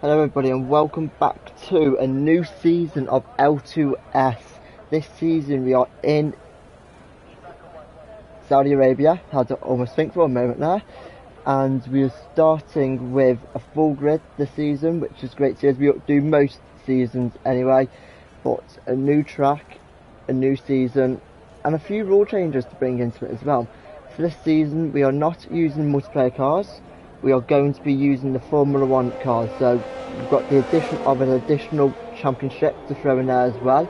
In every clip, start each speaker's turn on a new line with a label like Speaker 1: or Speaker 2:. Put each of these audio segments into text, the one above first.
Speaker 1: Hello everybody and welcome back to a new season of L2S. This season we are in Saudi Arabia. I had to almost think for a moment there. And we are starting with a full grid this season, which is great as we do most seasons anyway. But a new track, a new season, and a few rule changes to bring into it as well. For this season we are not using multiplayer cars. We are going to be using the Formula 1 cars, so we've got the addition of an additional championship to throw in there as well,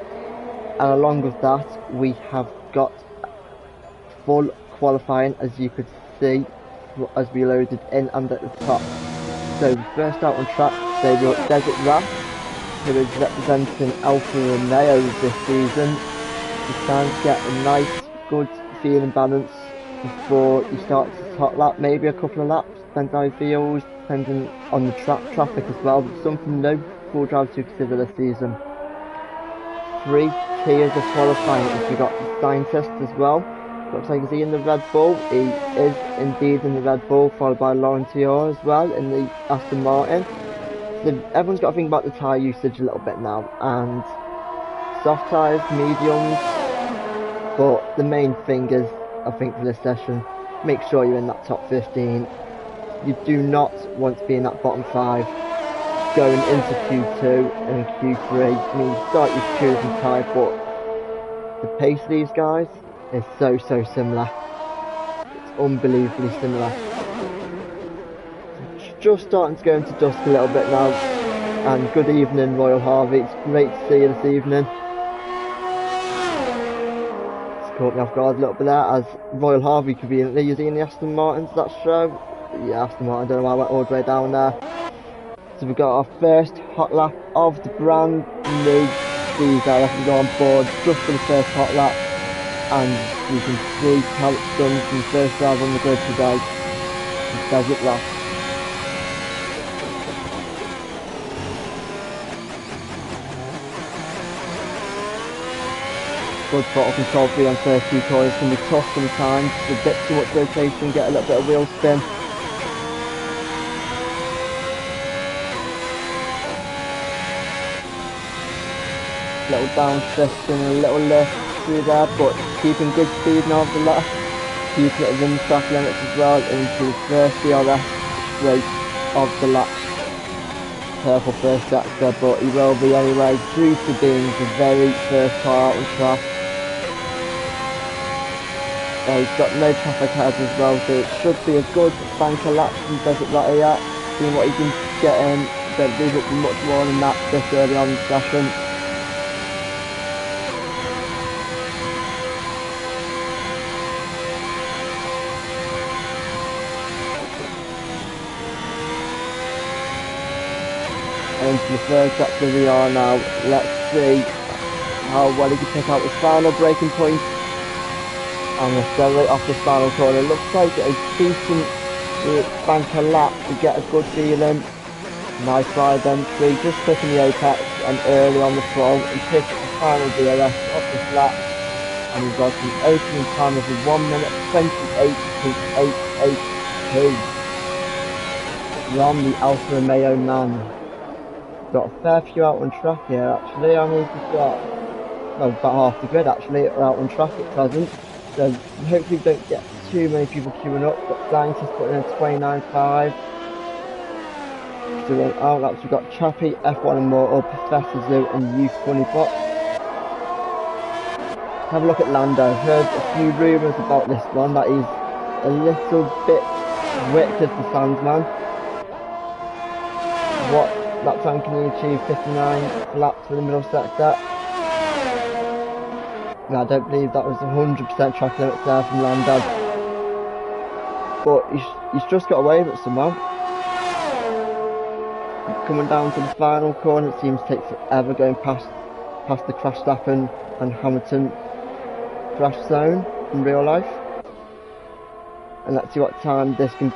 Speaker 1: and along with that we have got full qualifying, as you could see as we loaded in and at the top. So first out on track they were Desert Rat, who is representing Alfa Romeo this season. He's trying to get a nice good feeling balance before he starts his hot lap, maybe a couple of laps, depends how he feels, depending on the traffic as well, but something no full drivers to consider this season. 3 tiers of qualifying, as we got the scientist as well. Looks like he's in the Red Bull. He is indeed in the Red Bull, followed by Laurentier as well in the Aston Martin. So everyone's got to think about the tyre usage a little bit now, and soft tyres, mediums, but the main thing is, I think for this session, make sure you're in that top 15. You do not want to be in that bottom 5 going into Q2 and Q3. I mean, you start your choosing type, but the pace of these guys is so similar. It's unbelievably similar. It's just starting to go into dusk a little bit now. And good evening, Royal Harvey. It's great to see you this evening. Caught me off guard a little bit there, as Royal Harvey conveniently using the Aston Martins that show. Yeah, Aston Martin, I don't know why I went all the way down there. So we've got our first hot lap of the brand new season. I have to go on board just for the first hot lap, and you can see how it's done from the first drive on the grid today. It does it last. Good throttle control for you on first few corners can be tough sometimes. A bit too much rotation, get a little bit of wheel spin. Little downshift and a little lift through there, but keeping good speed now of the left. Keeping it within the track limits as well into the first DRS straight of the lap. Careful first sector, but he will be anyway due to being the very first car out on track. He's got no traffic ahead as well, so it should be a good banker lap from Desert Rat here. Seeing what he can get in. Don't leave it for much more than that this early on in the session. And into the third sector we are now. Let's see how well he can pick out his final braking point. And accelerate off this final corner. Looks like a decent banker lap to get a good feeling. Nice ride entry, just clicking the apex and early on the front, and pick the final DRS off this lap. And we've got an opening time of 1 minute 28.882 from the Alfa Romeo man. Got a fair few out on track here actually. I mean, we've got about half the grid actually are out on track at present. So hopefully we don't get too many people queuing up. We've got scientists putting in 29.5. So on out laps we've got Chappie, F1 and Mortal, Professor Zoo and Youth Funny Box. Have a look at Lando. I've heard a few rumours about this one, that he's a little bit wicked for Sandsman. What lap time can he achieve? 59 laps for the middle sector. No, I don't believe that was 100% track limits there from Lando. But he's just got away with it somehow. Coming down to the final corner, it seems to take forever going past the Verstappen and Hamilton crash zone in real life. And let's see what time this is.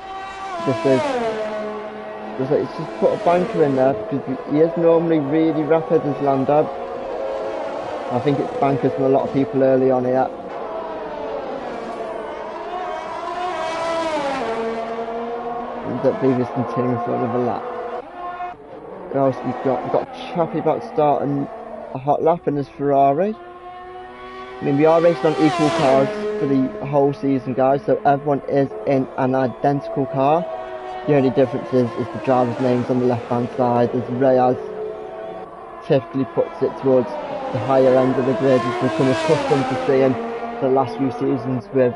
Speaker 1: It's just put a banker in there because he is normally really rapid as Lando. I think it's bankers for a lot of people early on here. And that previous continuing for another lap. What else we've got? We've got Chappie about to start a hot lap in his Ferrari. I mean, we are racing on equal cars for the whole season, guys, so everyone is in an identical car. The only difference is the driver's names on the left-hand side, as Reyes typically puts it towards the higher end of the grid, as we've become accustomed to seeing the last few seasons with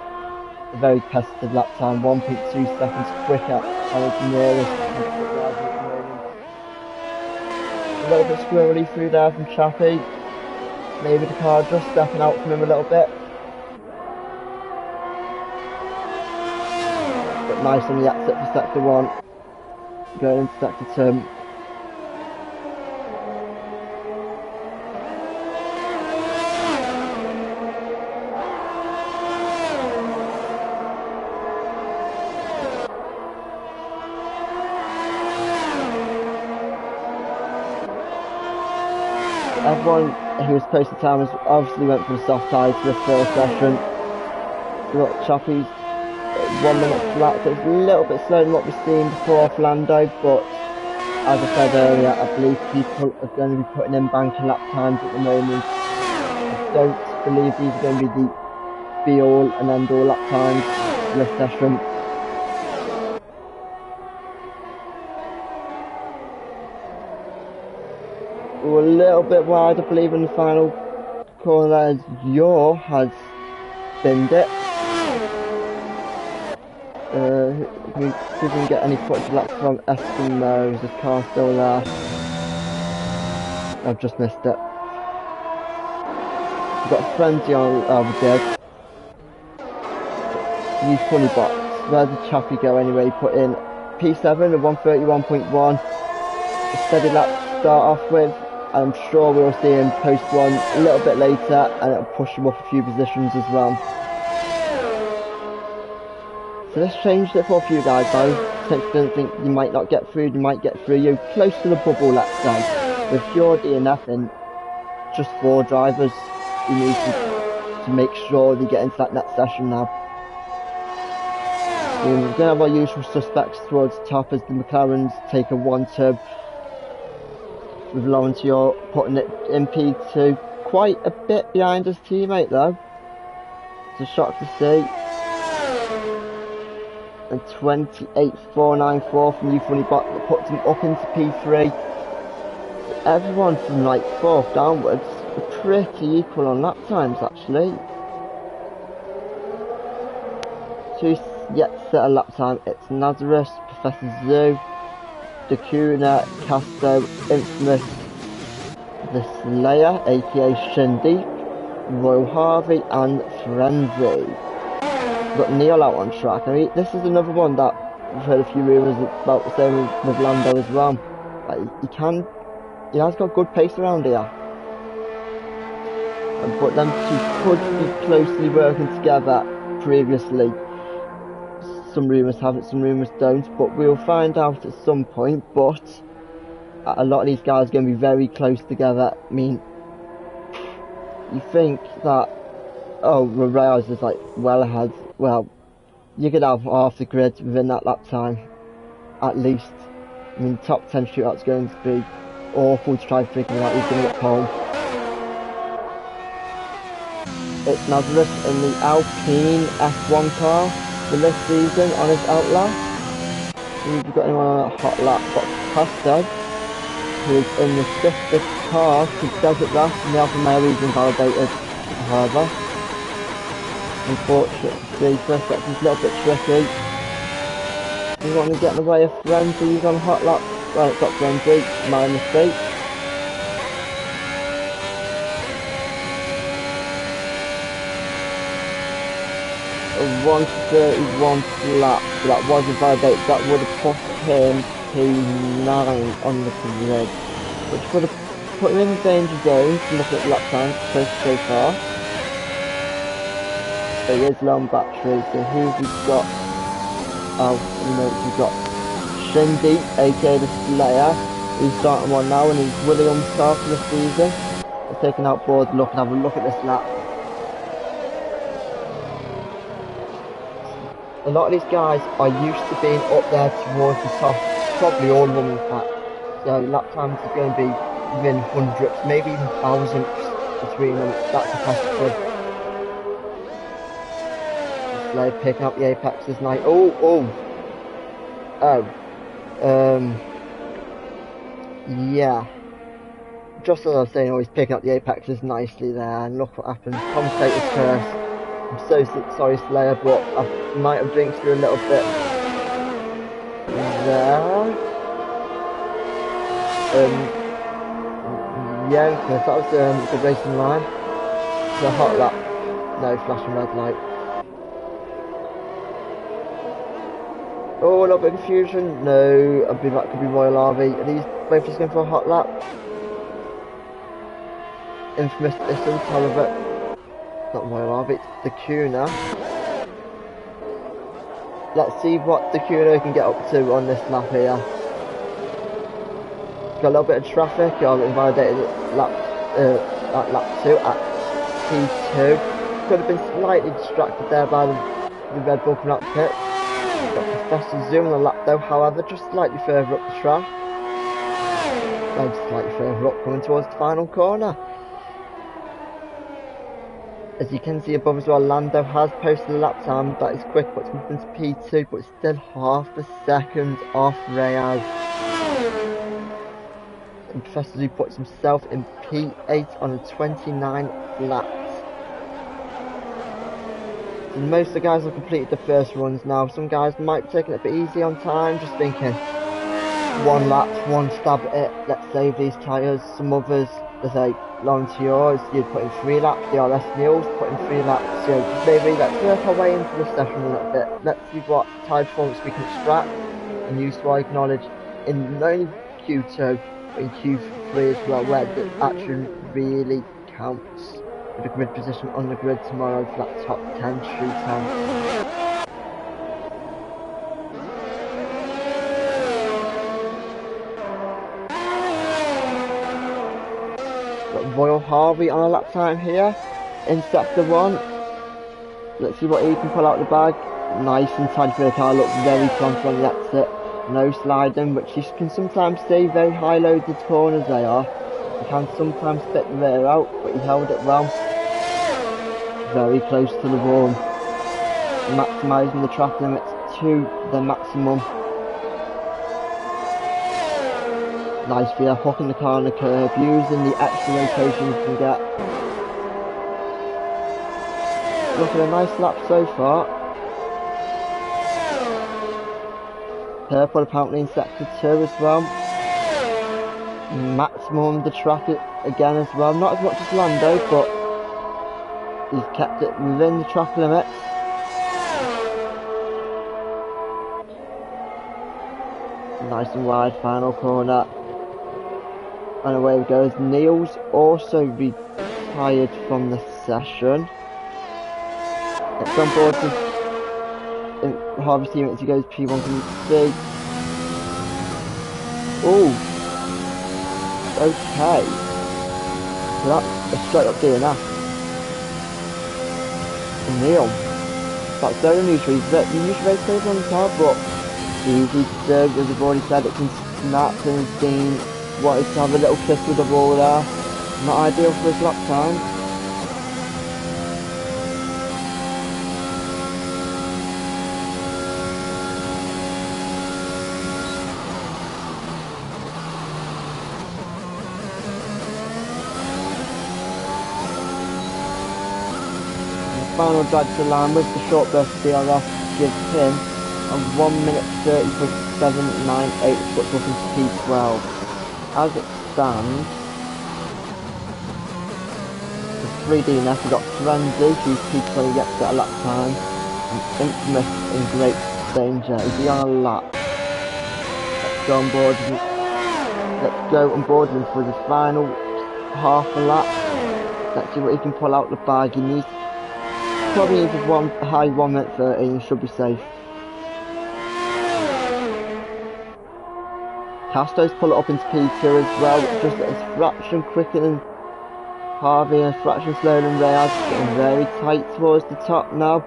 Speaker 1: a very competitive lap time, 1.2 seconds quicker than his nearest competitive rival at the moment. A little bit squirrely through there from Chappie. Maybe the car just stepping out from him a little bit. But nice on the exit for sector 1. Going into sector 2. Everyone who was posted time was obviously went for the soft tyres for the first session. So got Chappie's 1 minute flat, so it's a little bit slower than what we've seen before off Lando, but as I said earlier, I believe people are going to be putting in banker lap times at the moment. I don't believe these are going to be the be all and end all lap times for this session. We're a little bit wide, I believe, in the final corner there, as Yor has binned it. We didn't get any footage laps from Eskimo, is his car still there? I've just missed it. We've got a frenzy on, oh we did. These funny bots, where did Chappie go anyway? He put in P7 at 131.1, a steady lap to start off with. I'm sure we'll see him post one a little bit later, and it'll push him up a few positions as well. So this changed it for a few guys though. Potentially didn't think you might not get through, you might get through. You're close to the bubble, let's say. With pure DNFing, just 4 drivers, you need to make sure they get into that next session now. We're going to have our usual suspects towards the top, as the McLarens take a 1-turb. With Lawrence Yor putting it in P2, quite a bit behind his teammate though. It's a shock to see. And 28.494 from Funny Bot that puts him up into P3. So everyone from like 4th downwards are pretty equal on lap times actually. Two yet to set a lap time. It's Nazareth, Professor Zoo, Dakuna, Casto, Infamous, the Slayer, aka Shindeep, Royal Harvey, and Frenzy. We've got Neil out on track. I mean, this is another one that we've heard a few rumours about, the same with Lando as well. Like, he has got good pace around here. But them two could be closely working together previously. Some rumours have it, some rumours don't, but we'll find out at some point. But a lot of these guys are going to be very close together. I mean, you think that, oh, Reyes is like well ahead. Well, you could have half the grid within that lap time, at least. I mean, top 10 shootout's going to be awful to try figuring out who's going to get pole. It's Nazareth in the Alpine F1 car for this season on his outlap. We've got anyone on that hot lap? Got Costa, who is in the swiftest car to Desert Race, and the Alpha Male is invalidated, however. Unfortunately, first section's a little bit tricky. You want to get in the way of Frenzy, he's on hot lap. Right, got Frenzy, my mistake. A 1:31 lap, so that was invalidated. That would have put him P9 on the grid, which would have put him in the danger zone to look at lap times so far. So he is low on battery, so who have we got? Oh, you know, we've got Shindy, aka the Slayer, who's starting one now, and he's Williams car for the season. He's taking out board look and have a look at this lap. A lot of these guys are used to being up there towards the top, probably all of them in fact. So lap times are going to be within hundredths, maybe even thousandths between them. That's competitive. Slade picking up the apexes nice. Yeah. Just as I was saying, always picking up the apexes nicely there, and look what happened. Commentator's curse. I'm so sorry, Slayer, but I might have jinxed you a little bit there. Yeah, because that was the racing line. The hot lap. No, flashing red light. Oh, a little bit of confusion. No, I believe that could be Royal RV. Are these both just going for a hot lap? Infamous distance, however. Not Royal RV, it's the Kuna. Let's see what the Kuna can get up to on this lap here. Got a little bit of traffic. I've invalidated lap 2 at P2. Could have been slightly distracted there by the Red Bull coming out the pit. Got Professor Zoom on the lap though, however, just slightly further up the track. And slightly further up, coming towards the final corner. As you can see above as well, Lando has posted a lap time that is quick, but it's moving to P2, but it's still half a second off Reyes. And Professor Zoo puts himself in P8 on a 29 flat. So most of the guys have completed the first runs now. Some guys might be taking it a bit easy on time, just thinking one lap, one stab at it, let's save these tyres. Some others, there's like Lawrence yours, you'd put in 3 laps, the RS Neils put in 3 laps. So just maybe let's work our way into the session a little bit. Let's see what tyre performance we can extract and use to our knowledge in not only Q2 but in Q3 as well, where the action really counts. With a grid position on the grid tomorrow for that top 10 shootout. Got Royal Harvey on a lap time here in sector 1. Let's see what he can pull out the bag. Nice and tight for the car, looks very prompt on the exit. No sliding, which you can sometimes see very high loaded corners they are. You can sometimes spit the rear out, but he held it well. Very close to the wall. Maximising the track limits to the maximum. Nice via hooking the car on the curb, using the extra rotation you can get. Looking at a nice lap so far. Purple apparently in sector 2 as well. Maximum the track again as well. Not as much as Lando, but he's kept it within the track limits. Nice and wide final corner. And away we go. Neil's also retired from the session. It's on board with Harvey's team as he goes P1 from C. Oh, okay. So that's a straight up DNF. Neil. That's very unusual. He's usually very stable on the car, but easy to do, as I've already said, it can snap and seen. Wanted to have a little kiss with the ball there. Not ideal for his lap time. Final drag to line with the short burst DRS gives him a 1 minute 30.798, which puts us into P12. As it stands, the 3D net, we've got Frenzy, who's P20 yet to get a lap time, and Infamous in great danger. Is he on a lap? Let's go on board. Let's go on board him for the final half a lap. Let's see what he can pull out the bag. He needs probably needs a high 1 minute 30 and should be safe. Castro's pull it up into P2 as well, just a fraction quicker than Harvey and a fraction slower than Reyes. Getting very tight towards the top now.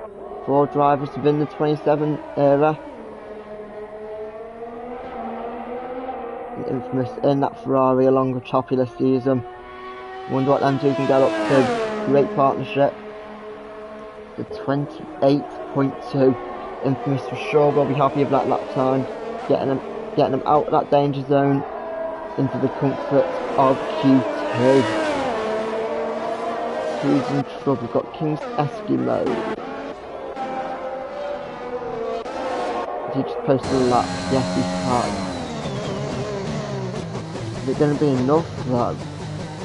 Speaker 1: 4 drivers within the 27 era. infamous in that Ferrari along with Choppy this season. Wonder what them two can get up to. Great partnership. The 28.2. Infamous for sure will be happy with that lap time. Getting them out of that danger zone into the comfort of Q2. Who's in trouble? We've got King's Eskimo. He just posted a lap. Yes, he has. Is it going to be enough though?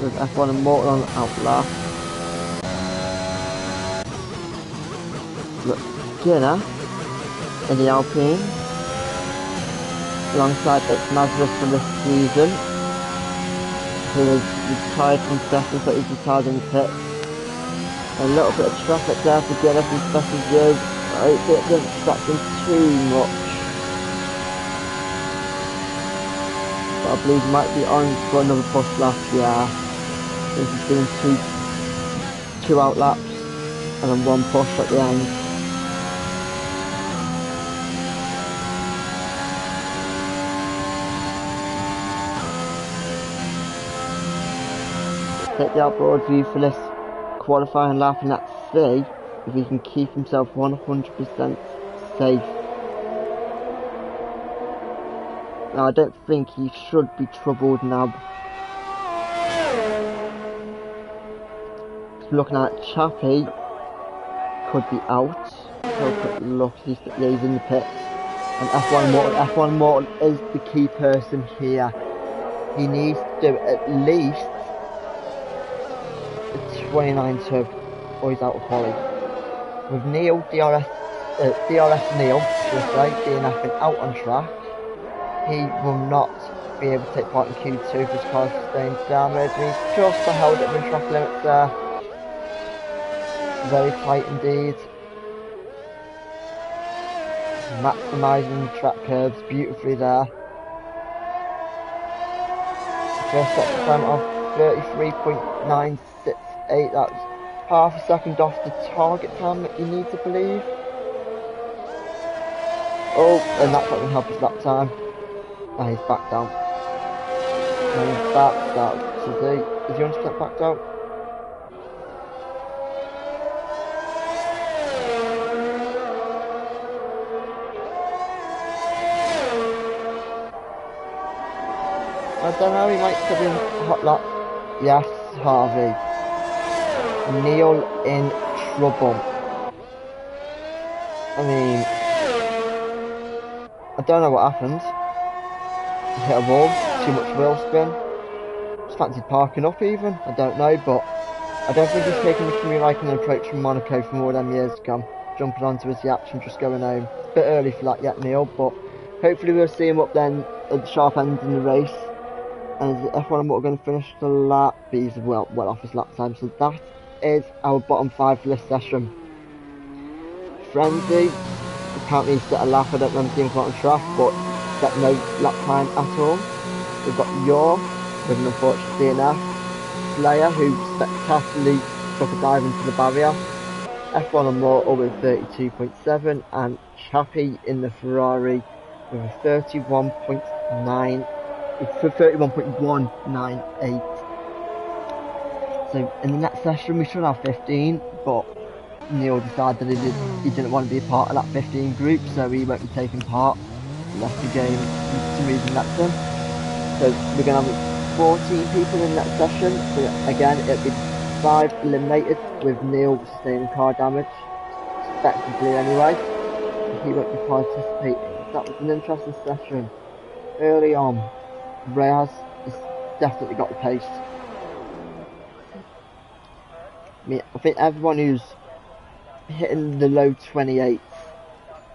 Speaker 1: With F1 and Mortal on outlast. Look, Ginner in the Alpine. Alongside Mazda for this season. Who is retired from second, so he's retired in the pit. A little bit of traffic there for Ginner from special Joe. I hope it doesn't distract him too much. But I believe he might be on for another push lap, yeah. Since he's doing two out laps and then one push at the end. Take the outboard view for this qualifying lap and let's see if he can keep himself 100% safe. Now I don't think he should be troubled now. Looking at Chappie, could be out. Look, he's in the pits. And F1 Morton is the key person here. He needs to do at least 29-2 or he's out of quali. With Neil, DRS Neil, should I say, DNFing out on track, he will not be able to take part in Q2 if his car sustains damage. And he's just held it in track limits there. Very tight indeed. Maximising the track curves beautifully there. First sector time of 33.968. That's half a second off the target time that you need to believe. Oh, and that's not going to help his lap time. And he's backed out. And he's backed out. So is he 100% backed out? I don't know, he might still be in hot lap. Yes, Harvey. Neil in trouble. I mean, I don't know what happened. He hit a wall, too much wheel spin. Just fancied parking up even, I don't know, but I don't think he's taking the Kimi Raikkonen approach from Monaco from all them years ago. Jumping onto his yacht and just going home. It's a bit early for that yet, Neil, but hopefully we'll see him up then at the sharp end in the race. And F1 and Motor going to finish the lap. He's well off his lap time. So that is our bottom 5 for this session. Frenzy, apparently he set a lap. I don't remember seeing him on track, but set no lap time at all. We've got Yor with an unfortunate DNF. Slayer, who spectacularly took a dive into the barrier. F1 and Motor with 32.7, and Chappie in the Ferrari with a 31.198. So in the next session we should have 15, but Neil decided that he didn't want to be a part of that 15 group, so he won't be taking part. He left the game for some reason that's him. So we're going to have 14 people in that session. So again, it'll be 5 eliminated with Neil sustaining car damage, effectively anyway. He won't be participating. That was an interesting session. Early on, Reyes has definitely got the pace. I think everyone who's hitting the low 28s,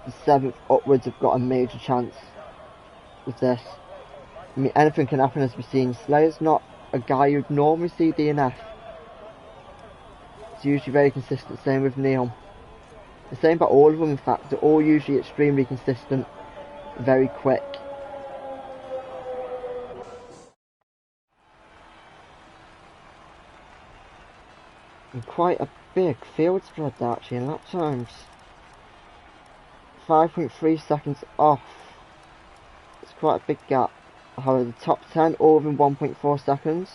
Speaker 1: the 7th upwards, have got a major chance with this. I mean, anything can happen, as we've seen. Slayer's not a guy you'd normally see DNF. It's usually very consistent, same with Neil. The same about all of them, in fact. They're all usually extremely consistent, very quick. And quite a big field spread there actually in lap times. 5.3 seconds off. It's quite a big gap. However, the top 10 all within 1.4 seconds.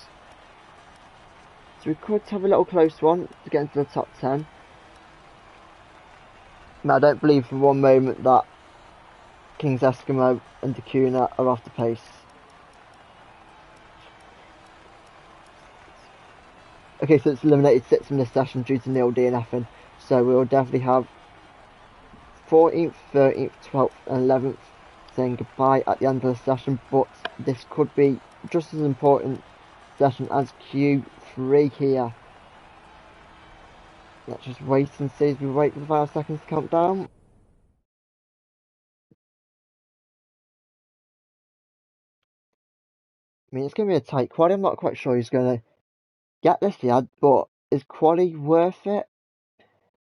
Speaker 1: So we could have a little close one to get into the top 10. Now, I don't believe for one moment that King's Eskimo and Dakuna are off the pace. Okay, so it's eliminated 6 from this session due to nil DNFing. So we'll definitely have 14th, 13th, 12th and 11th saying goodbye at the end of the session, but this could be just as important session as Q3 here. Let's just wait and see as we wait for the 5 seconds to count down. I mean, it's going to be a tight quali. I'm not quite sure he's going to get this yet, but is quali worth it?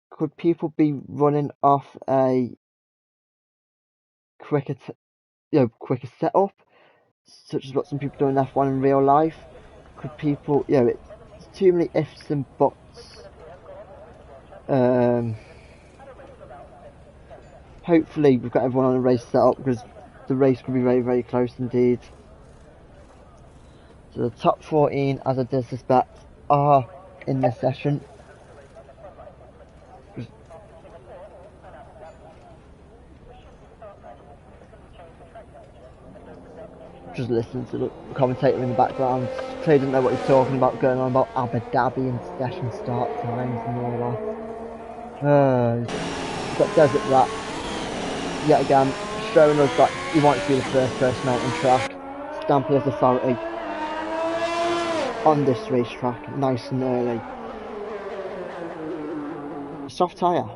Speaker 1: Could people be running off a quicker setup, such as what some people do in F1 in real life? Could people, it's too many ifs and buts. Hopefully we've got everyone on a race setup, because the race could be very, very close indeed. So the top 14, as I did suspect, are in this session. Just listening to the commentator in the background. Clearly didn't know what he's talking about, going on about Abu Dhabi and session start times and all that. We've got Desert Rat yet again, showing us that he wants to be the first person out on track, stamping his authority on this racetrack, nice and early. Soft tyre.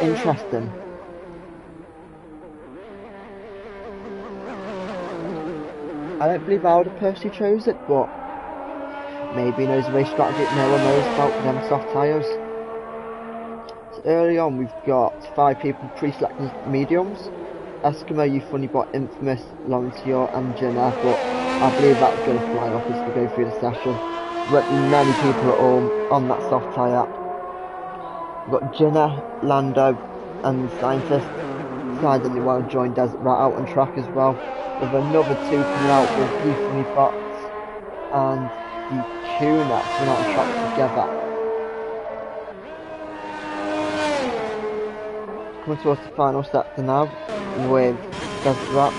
Speaker 1: Interesting. I don't believe I would have personally chose it, but maybe he knows the race strategy that no one knows about them soft tyres. So early on we've got 5 people pre-selecting mediums. Eskimo, You Funny Bot, Infamous, Laurentior and Jenna, but I believe that's going to fly off as we go through the session. But many people are all on that soft tyre. We've got Jenna, Lando and the Scientist deciding they want to join Desert Rat out on track as well, with another 2 coming out with You Funny Bots and the Tuna coming out on track together. Coming towards the final sector now with Desert Rat. I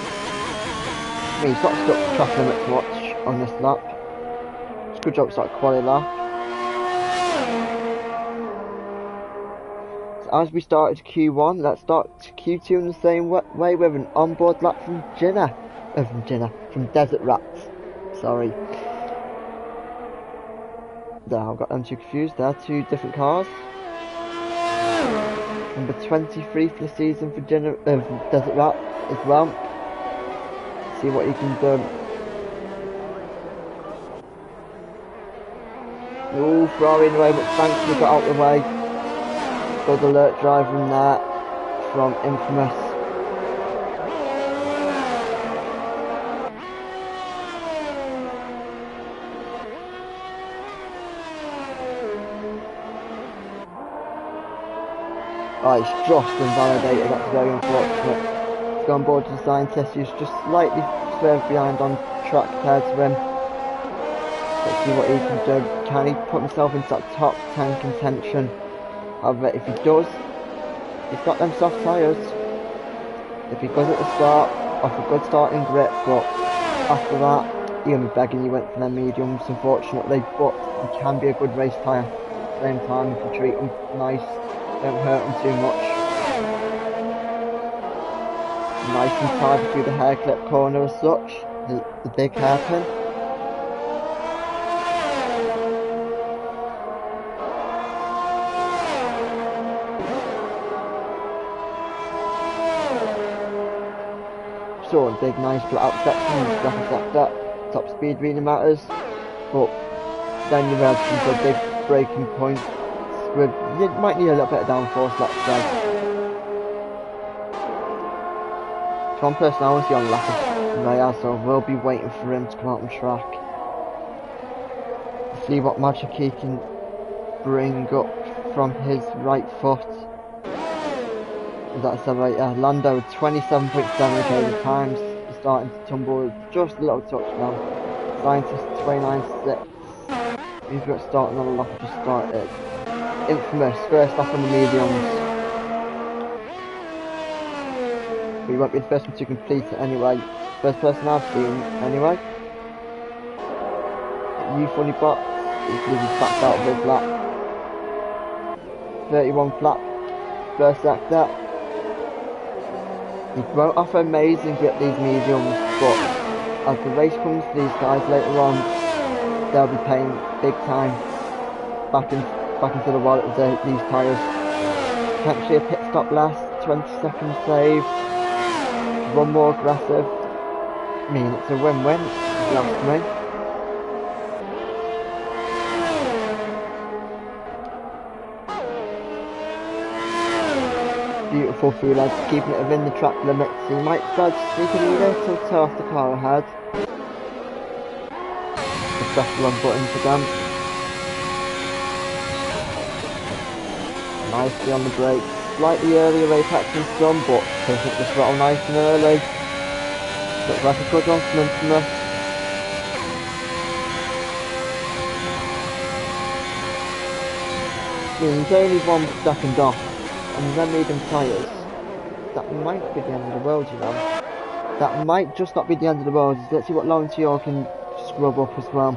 Speaker 1: mean, he's not stuck track limits much on this lap. It's a good job it's not a quali lap. So as we started Q1, let's start Q2 in the same way with an onboard lap from from Desert Rat. Sorry. There, I've got them 2 confused. There, 2 different cars. Number 23 for the season for Desert Rat as well. See what he can do. Ooh, Ferrari in the way, but thankfully got out of the way. Good alert driver in there from Infamous. Oh, it's just invalidated, that's very unfortunate. He's gone on board to the Scientist, who's just slightly further behind on track compared to him. Let's see what he can do. Can he put himself into that top 10 contention? However, if he does, he's got them soft tyres. If he goes at the start, off a good starting grip, but after that, he'll be begging you went for them mediums, unfortunately. But he can be a good race tyre at the same time if you treat him nice. Don't hurt him too much. Nice and tidy through the hair clip corner as such, the big hairpin. So a big nice flat out section, top speed really matters, but then you have some good big braking points. You might need a little bit of downforce, let's say. One person I want to see on the lap is Raya, so we'll be waiting for him to come out on track. See what magic he can bring up from his right foot. that accelerator. Lando 27.7k times, starting to tumble just a little touch now. Scientist 29.6. We've got starting on the lap just started. Infamous first lap on the mediums. We won't be the first one to complete it anyway. First person I've seen anyway. You funny box. He's backed out of his lap. 31 flap. First sector. He won't offer amazing grip these mediums, but as the race comes to these guys later on, they'll be paying big time back into the wallet with these tyres. Potentially a pit stop less, 20 seconds save, one more aggressive. I mean, it's a win-win, if you ask me. Beautiful through legs, keeping it within the track limits. He might try to sneak a little toe off the car ahead. The pressure on buttons again. Nicely on the brakes. Slightly earlier apex than some, but picking up the throttle nice and early. Looks like a good one from Infamous. He's only 1 second off. And then medium tyres, that might be the end of the world, you know. That might just not be the end of the world. Let's see what Lawrence York can scrub up as well.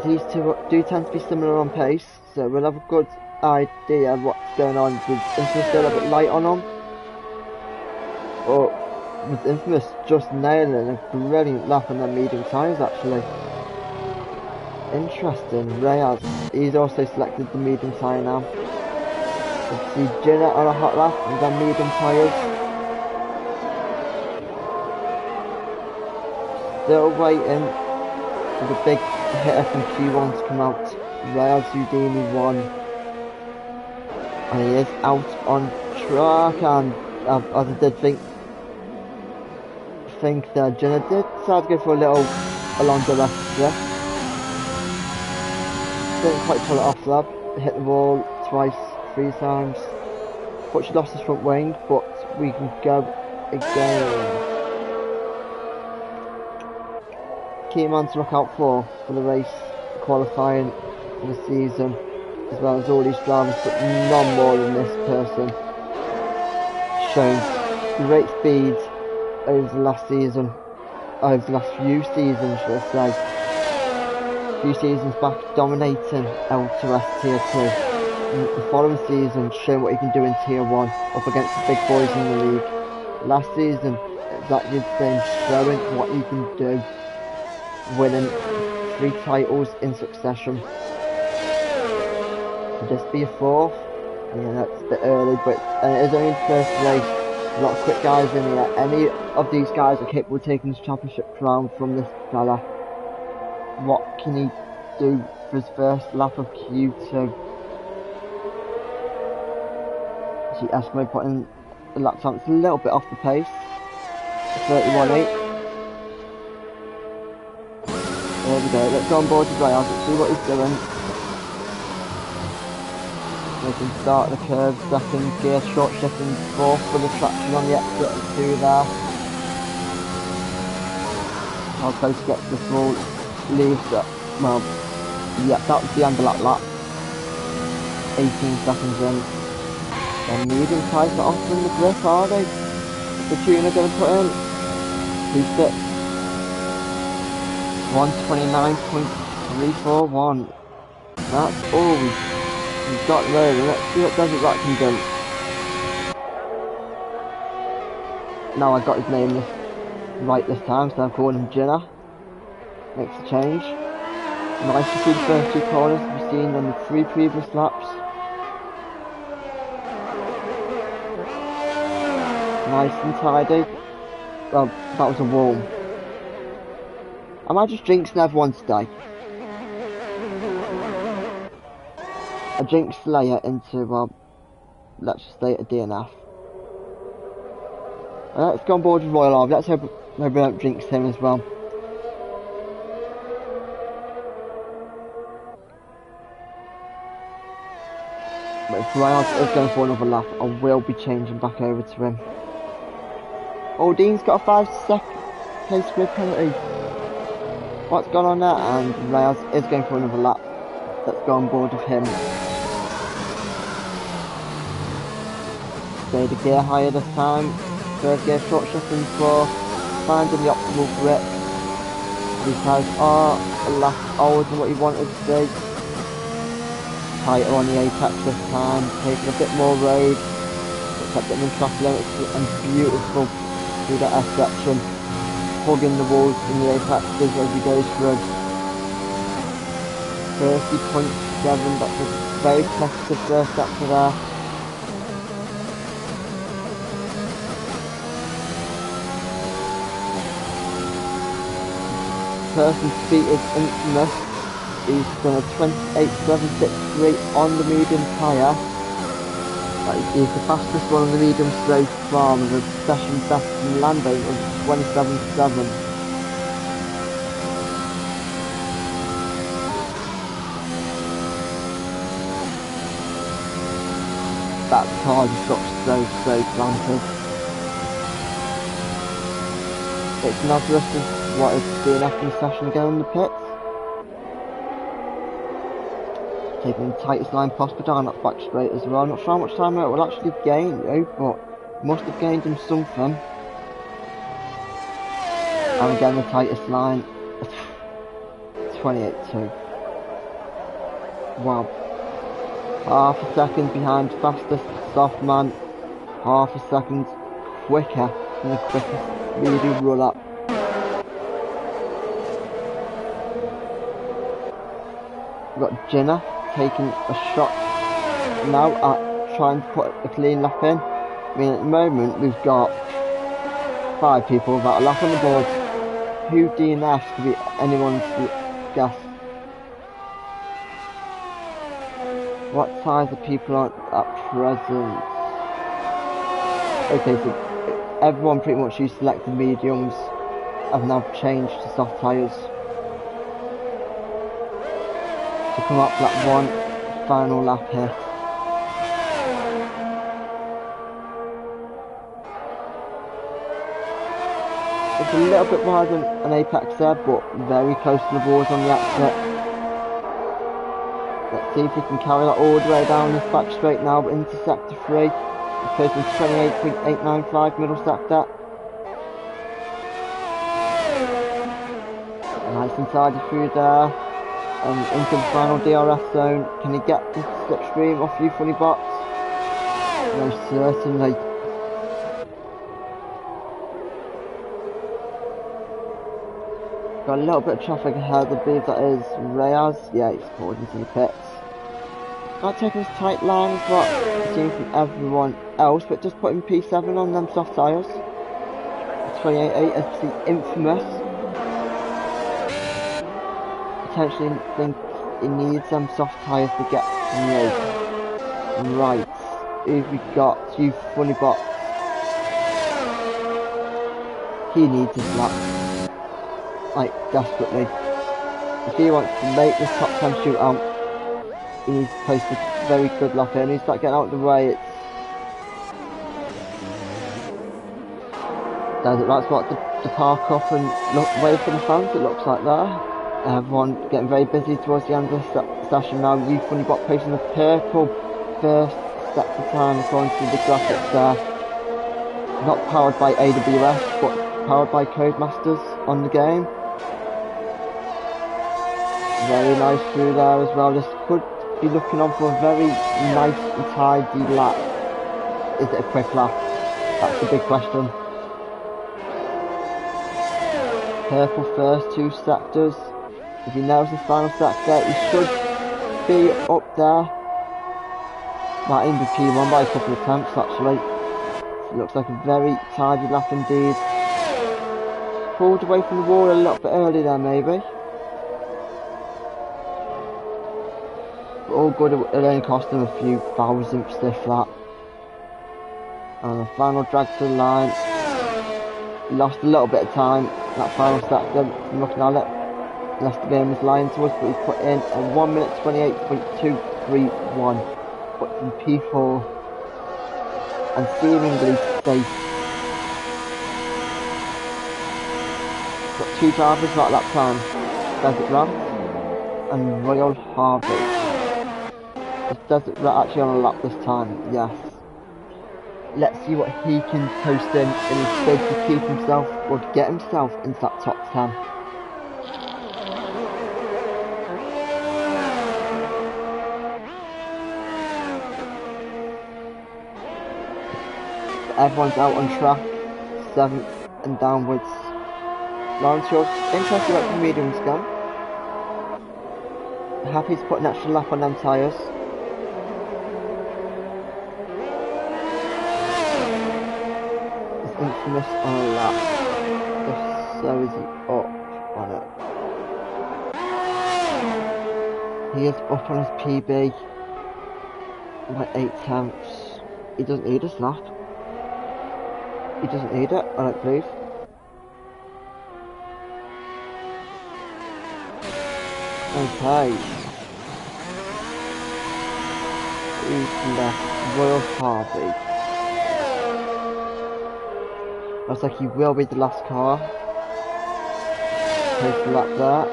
Speaker 1: These two do tend to be similar on pace, so we'll have a good idea of what's going on. With Infamous still a bit light on them, but with Infamous just nailing a brilliant lap on their medium tyres actually. Interesting, Reyes, he's also selected the medium tyre now. See Jenna on a hot lap with their medium tyres. Still waiting for the big hitter from Q1 to come out. Reyes Houdini won. And he is out on track, and as I did think that Jenna did decide to go for a little Alonso left drift. Didn't quite pull it off though. Hit the wall twice. 3 times, but she lost his front wing, but we can go again. Key man to look out for the race, qualifying for the season, as well as all these drivers, but none more than this person. Showing great speed over the last season, over the last few seasons, should I say. Few seasons back, dominating L2S Tier 2. The following season, showing what you can do in Tier 1 up against the big boys in the league. Last season, exactly the same, showing what you can do, winning 3 titles in succession. Could this be a 4th? Yeah, that's a bit early, but it is only the first race. A lot of quick guys in here. Any of these guys are capable of taking this championship crown from this fella. What can he do for his first lap of Q2? See Eskimo putting the lap time a little bit off the pace. 31.8. There we go, let's go on board to Reyes, let's see what he's doing. We can start the curve, second gear, short shifting, 4th for the traction on the exit, 2 there. How close to get to the small leaves up. Well, yeah, that was the end of that lap. 18 seconds in. They're medium tyres not offering the grip, are they? The tuner going to put in 2.6. 129.341. That's all we've got there. Let's see what Desert Rat can do. Now I got his name right this time, so I'm calling him Jenna. Makes a change. Nice to see the first 2 corners we've seen on the 3 previous laps. Nice and tidy. Well, that was a wall. Am I just jinxing everyone today? A jinx Slayer into, let's just say a DNF. Let's go on board with Royal Army. Let's hope we don't jinx him as well. But if Ryan is going for another lap, I will be changing back over to him. Oh, Dean's got a 5-second place grid penalty. What's gone on there? And Ryan is going for another lap. Let's go on board with him. Stay the gear higher this time. Third gear short shifting for finding the optimal grip. These tires are a lap older than what you wanted to be. Tighter on the apex this time, taking a bit more road, but kept getting in track limits and beautiful through that S section, hugging the walls in the apexes as he goes through. 30.7, that's a very competitive first sector there. Person's feet is infamous. He's done a 28.763 on the medium tyre. He's the fastest one on the medium so far with a session best from Lando of 27.7. That car just looks so planted. It's not just what it's doing after the session again in the pits. Taking the tightest line possible down that back straight as well. Not sure how much time it will actually gain though, but must have gained him something. And again the tightest line. 28.2. Wow. Half a second behind fastest soft man. Half a second quicker than the quickest medium roll up. We've got Jenna taking a shot now at trying to put a clean lap in. I mean, at the moment we've got 5 people without a lap on the board. Who DNF could be anyone's guess. What size of people are at present? Okay, so everyone pretty much who selected mediums have now changed to soft tyres. To come up that one final lap here. It's a little bit wider than an apex there, but very close to the walls on the exit. Let's see if we can carry that all the way down this back straight now into sector 3. It's posting 28.895 middle sector. Nice and tidy through there. Into the final DRS zone. Can he get the slipstream off you, funny box? No, certainly. Got a little bit of traffic ahead, I believe that is Reyes. Yeah, he's pulled into the pits. Not taking his tight lines, what I've seen from everyone else, but just putting P7 on them soft tyres. 28.8 is the infamous. Potentially think he needs them soft tyres to get through. Right, who've we got? You funny box. He needs his lap. Like, desperately. If he wants to make this top 10 shootout, he needs to post a very good lap here. He needs to start getting out of the way. That's what the park up and look away from the fans, it looks like there. Everyone getting very busy towards the end of the session now. You funny bot posting the purple first sector time according to the graphics there. Not powered by AWS, but powered by Codemasters on the game. Very nice through there as well. This could be looking on for a very nice and tidy lap. Is it a quick lap? That's the big question. Purple first 2 sectors. If he nails the final sector, he should be up there. Might even be P1 by a couple of attempts actually. It looks like a very tidy lap indeed. Pulled away from the wall a little bit early there maybe. But all good, it only cost him a few thousandths this lap. And the final drag to the line. He lost a little bit of time in that final sector. I'm looking at it. Unless the game was lying to us, but he's put in a 1 minute 28.231 but some people and seemingly safe. Got two drivers not at that time, Desert Rat and Royal Harvey. Is Desert Rat actually on a lap this time? Yes. Let's see what he can post in his bid to keep himself or to get himself into that top 10. But everyone's out on track, 7th and downwards. Lawrence, you're interested about the mediums gone. Happy to put an extra lap on them tyres. Infamous on a lap. If so, is he up on it? He is up on his PB by 8/10. He doesn't need a lap. He doesn't need it, I don't believe. Okay. Who's left? Royal Harvey. Looks like he will be the last car. Takes the lap there.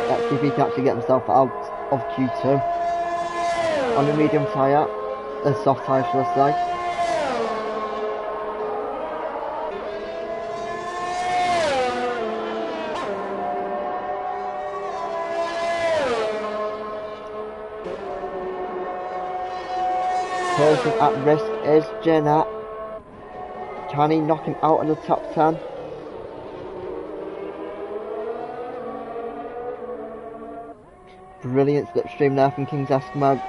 Speaker 1: Let's see if he can actually get himself out of Q2. On a medium tyre. A soft tyre, should I say. Person at risk is Jenna. Can he knock him out of the top 10? Brilliant slipstream there from King's Eskimo.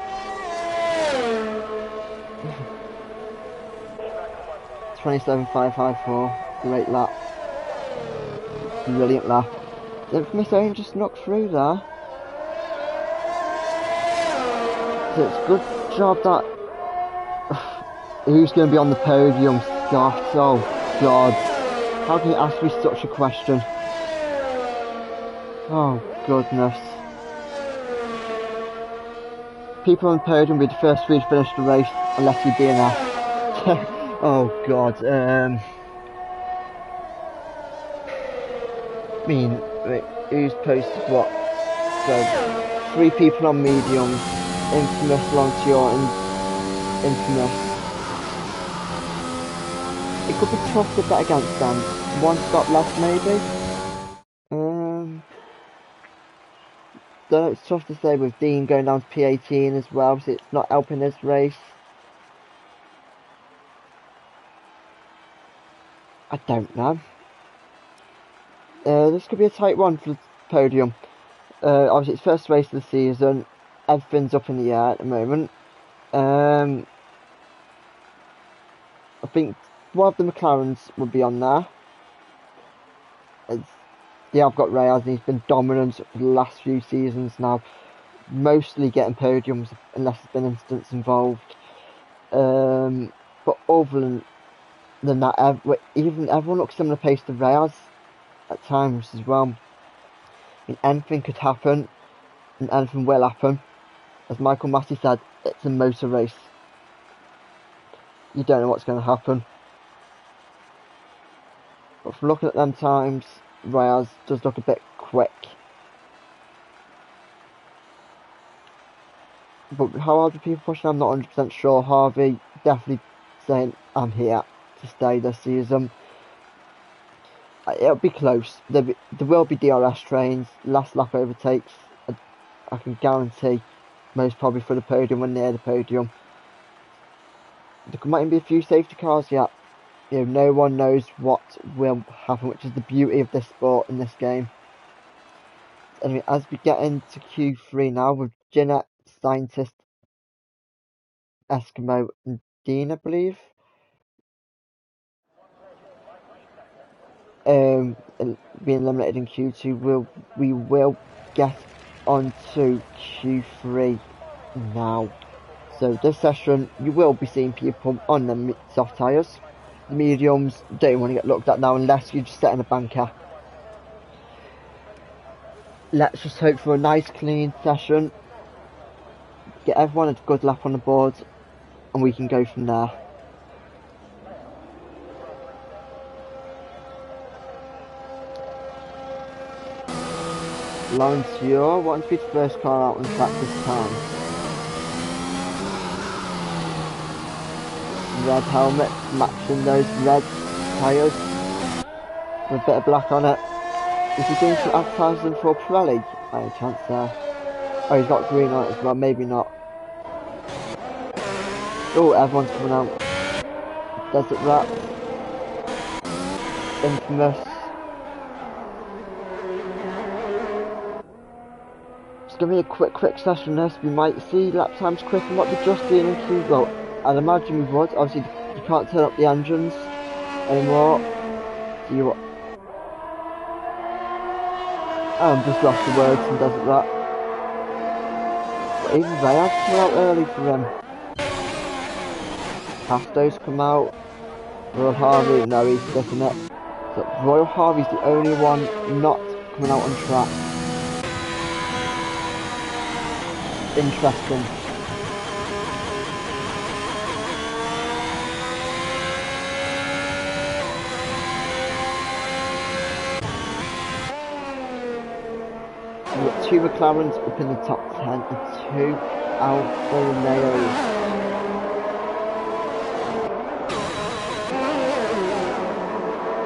Speaker 1: .27.554. Great lap. Brilliant lap. Infamous Owen just knocked through there. So it's good job that... Who's going to be on the podium? Scott. Oh God. How can you ask me such a question? Oh goodness. People on the podium will be the first three to finish the race unless you DNF. Oh God. I mean, wait, who's posted what? So, 3 people on medium, Infamous, Lontior and Infamous. It could be tough to bet against them. 1 stop left maybe? Don't know, it's tough to say with Dean going down to P18 as well, so it's not helping this race. I don't know. This could be a tight one for the podium. Obviously it's first race of the season. Everything's up in the air at the moment. I think one of the McLarens will be on there. Yeah, I've got Reyes and he's been dominant for the last few seasons now. Mostly getting podiums unless there's been incidents involved. But other than that, even everyone looks similar pace to Reyes at times as well. I mean, anything could happen and anything will happen. As Michael Massey said, it's a motor race. You don't know what's going to happen. But from looking at them times, Reyes does look a bit quick. But how hard are people pushing? I'm not 100% sure. Harvey definitely saying, I'm here to stay this season. It'll be close. There will be DRS trains, last lap overtakes. I can guarantee, most probably for the podium or near the podium. There might even be a few safety cars yet. You know, no one knows what will happen, which is the beauty of this sport in this game. Anyway, as we get into Q3 now with Jeanette, Scientist, Eskimo and Dean, I believe. Being eliminated in Q2, we will get on to Q3 now. So this session, you will be seeing people on the soft tyres. The mediums don't want to get looked at now unless you just set in a banker. Let's just hope for a nice clean session. get everyone a good lap on the board, and we can go from there. Laurentio wanting to be the first car out on track this time. Red helmet, matching those red tyres with a bit of black on it. Is he doing some advertising for Pirelli? By any chance there? Oh, he's got green on it as well, maybe not. Oh, everyone's coming out. Desert Rat. Infamous. It's going to be a quick session this. We might see lap times quicker than what we've just seen in Q. Well, I'd imagine we would. Obviously, you can't turn up the engines anymore. So you... just lost the words and Desert Rat. But even they have to come out early for him. Pasto's come out. Royal Harvey, no, he's sticking it. So Royal Harvey's the only one not coming out on track. Interesting. We've got 2 McLarens up in the top 10 and 2 Alfa Romeos.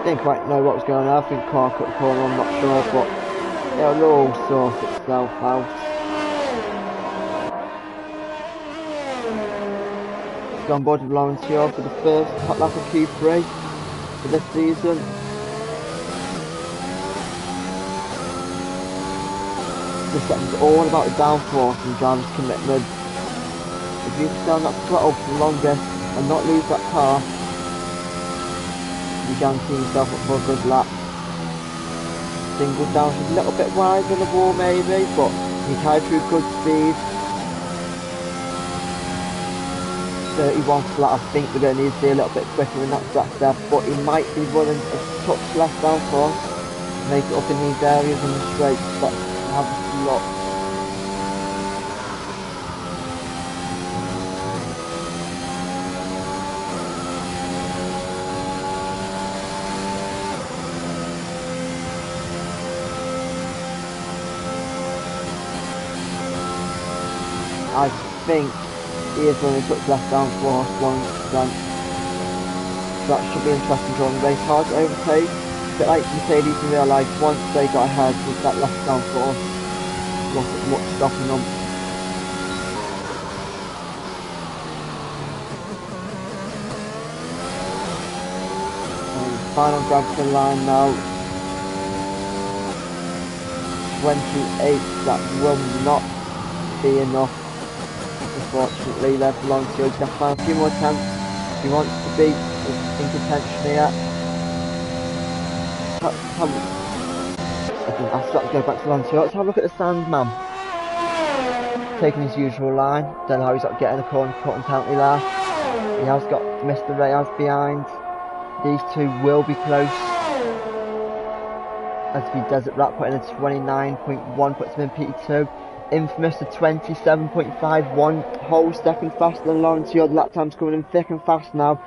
Speaker 1: Didn't quite know what was going on. I think car cut the corner, I'm not sure, but it'll all sort itself out. It's on board with Laurentio for the first hot lap of Q3 for this season. This section's all about the downforce and driver's commitment. If you can stay on that throttle for the longest and not lose that car, you guarantee yourself up for a good lap. Single down is a little bit wide than the wall maybe, but you carry through good speed. 31 flat, I think we're going to need to be a little bit quicker in that track there, but he might be running a touch less downforce to make it up in these areas on the straight. Let's have a look. I think he is running a touch less downforce, 1%. So that should be interesting drawing the race hard to overtake. A bit like Mercedes in real life, once they got ahead with that less downforce, wasn't much stopping them. And final grab for the line now. 28, that will not be enough. Unfortunately, left Laurentio. He's going to find a few more attempts if he wants to be in contention here. I start to go back to Laurentio. Let's have a look at the Sandman. Taking his usual line. Don't know how he's not getting a corner cut and penalty there. He has got Mr. Reyes behind. These two will be close. As the Desert Rat putting a 29.1, puts him in P2. Infamous to 27.51, whole second faster than Laurentio. The lap time's coming in thick and fast now.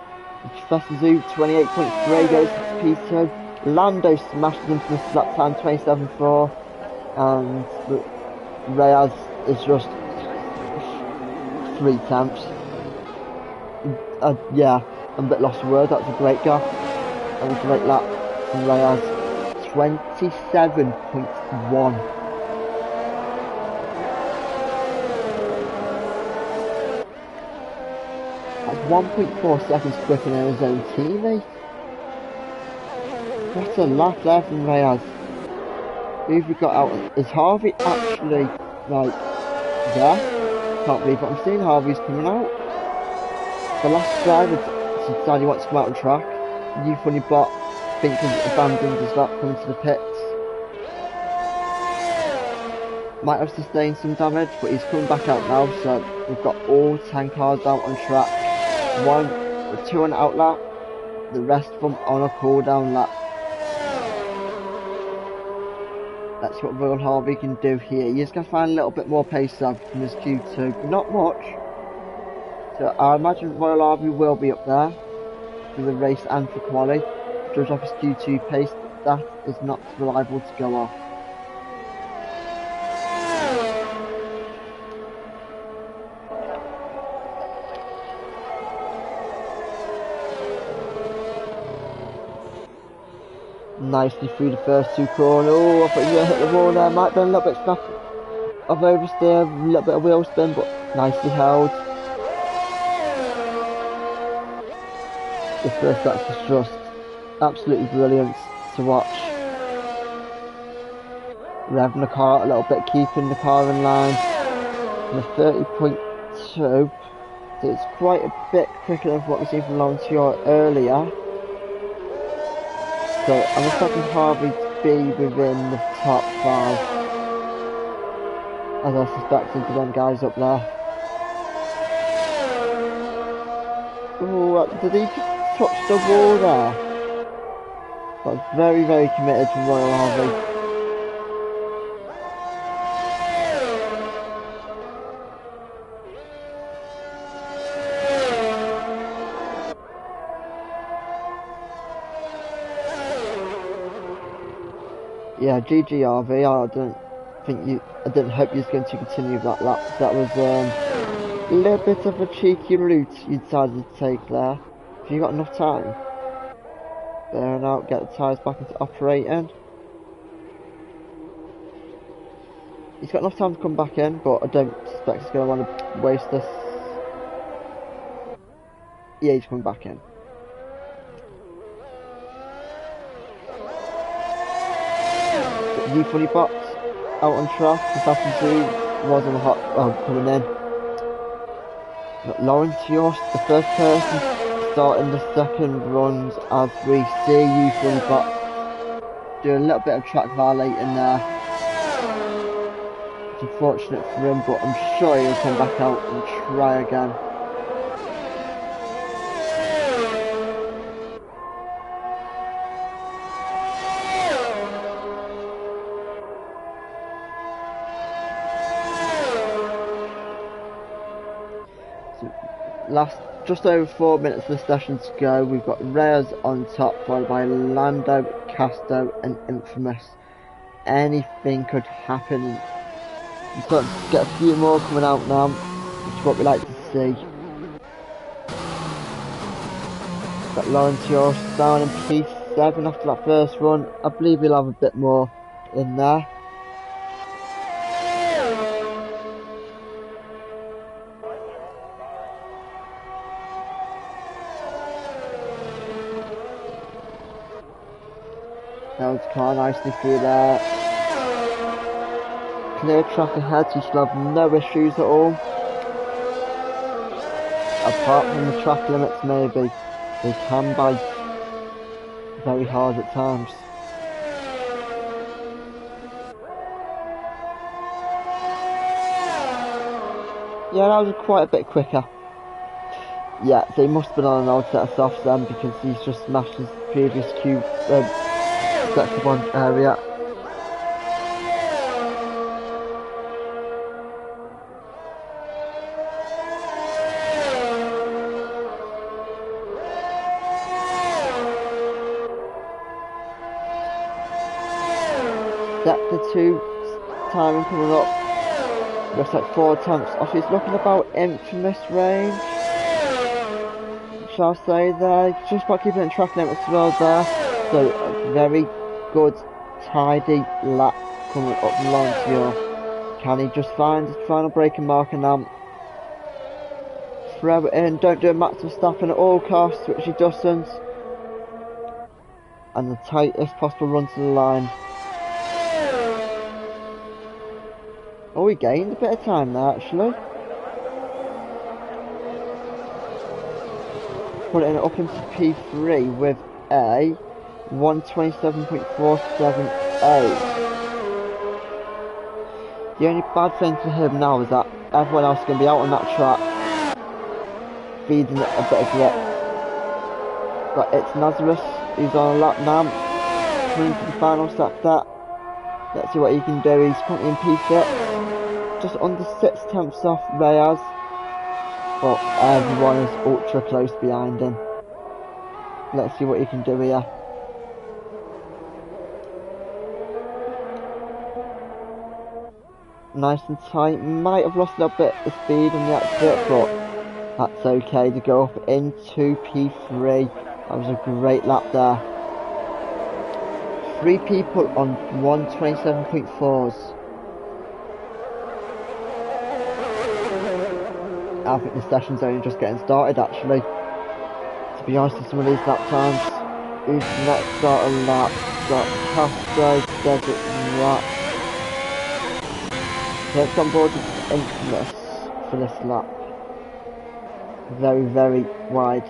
Speaker 1: Professor Zoo 28.3 goes to P2. Lando smashes Infamous lap time 27.4, and Reyes is just 3 tenths. Yeah, I'm a bit lost for words. That's a great gap and a great lap from Reyes. 27.1. That's 1.4 seconds quicker than his own teammate. What a lap there from Reyes. Who've we got out? Is Harvey actually, like, there? Can't believe what I'm seeing. Harvey's coming out. The last driver decided he wants to come out on track. You funny bot thinks he's abandoned his lap coming to the pits. Might have sustained some damage, but he's coming back out now, so we've got all 10 cars out on track. 2 on the out lap, the rest of them on a cool down lap. That's what Royal Harvey can do here. You just got to find a little bit more pace up from his Q2, but not much. So I imagine Royal Harvey will be up there for the race and for quali. Judge off his Q2 pace, that is not reliable to go off. Nicely through the first two corners. Oh, I thought you were going to hit the wall there. Might have been a little bit stuck of oversteer, a little bit of wheel spin, but nicely held. The first lap was just absolutely brilliant to watch. Revving the car a little bit, keeping the car in line. And the 30.2, so it's quite a bit quicker than what we've seen from Laurentior earlier. So I'm expecting Harvey to be within the top 5, as I suspected for them guys up there. Oh, did he just touch the wall there? That was very, very committed from Royal Harvey. Yeah, GG RV. I didn't hope you was going to continue that lap. That was a little bit of a cheeky route you decided to take there. If you got enough time, burn out, get the tyres back into operating. He's got enough time to come back in, but I don't suspect he's going to want to waste this. Yeah, he's coming back in. Fully box out on track. The fastest was on the hot coming in. But Laurentior, the first person starting the second runs as we see fully box do a little bit of track violating there. It's unfortunate for him, but I'm sure he'll come back out and try again. Just over 4 minutes of the session to go. We've got Reyes on top, followed by Lando, Casto and Infamous. Anything could happen. We're starting to get a few more coming out now, which is what we like to see. Got Laurentior down in P7 after that first run. I believe we'll have a bit more in there. Held car nicely through there. Clear track ahead, so you should have no issues at all. Apart from the track limits maybe. They can bite very hard at times. Yeah, that was quite a bit quicker. Yeah, so he must have been on an old set of softs then, because he's just smashed his previous sector 1 area. Sector 2 timing coming up. Looks like 4 attempts off. He's looking about Infamous range, shall I say there. Just about keeping it in track limits as well there. So a very good tidy lap coming up from Laurentior. Can he just find his final braking marker now? Throw it in, don't do a max of stopping at all costs, which he doesn't. And the tightest possible run to the line. Oh, he gained a bit of time there actually. Putting it up into P3 with a 127.478. The only bad thing for him now is that everyone else is going to be out on that track, feeding it a bit of grip. But it's Nazareth who's on a lap now, coming to the final sector. Let's see what he can do. He's currently in P6, just under 6/10 off Reyes, but everyone is ultra close behind him. Let's see what he can do here. Nice and tight. Might have lost a little bit of speed on the exit, but that's okay to go up into P3. That was a great lap there. 3 people on 1:27.4s. I think the session's only just getting started actually. To be honest with some of these lap times. Who's the next start of lap? Got Castro, Desert Rat. Let's on board with Infamous for this lap. Very, very wide.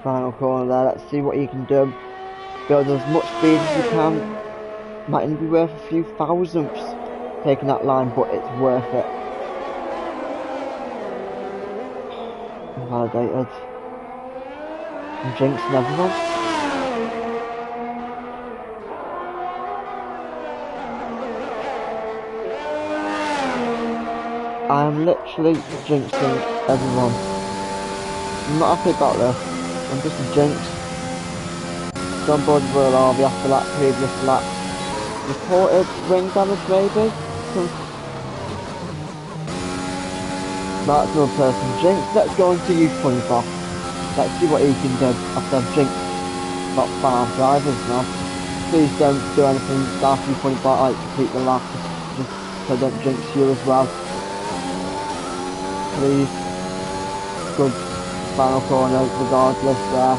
Speaker 1: Final corner there, let's see what he can do. Build as much speed as you can. Might only be worth a few thousandths taking that line, but it's worth it. Validated. I'm jinxing everyone. I am literally jinxing everyone. I'm not happy about this. I'm just a jinx. On board with Royal Army after that previous lap. Reported ring damage maybe? That's another person jinx. Let's go into youth point off. Let's see what he can do after I've jinxed about 5 drivers now. Please don't do anything after you point back, like complete the lap, just so I don't jinx you as well. Please. Good final corner regardless there.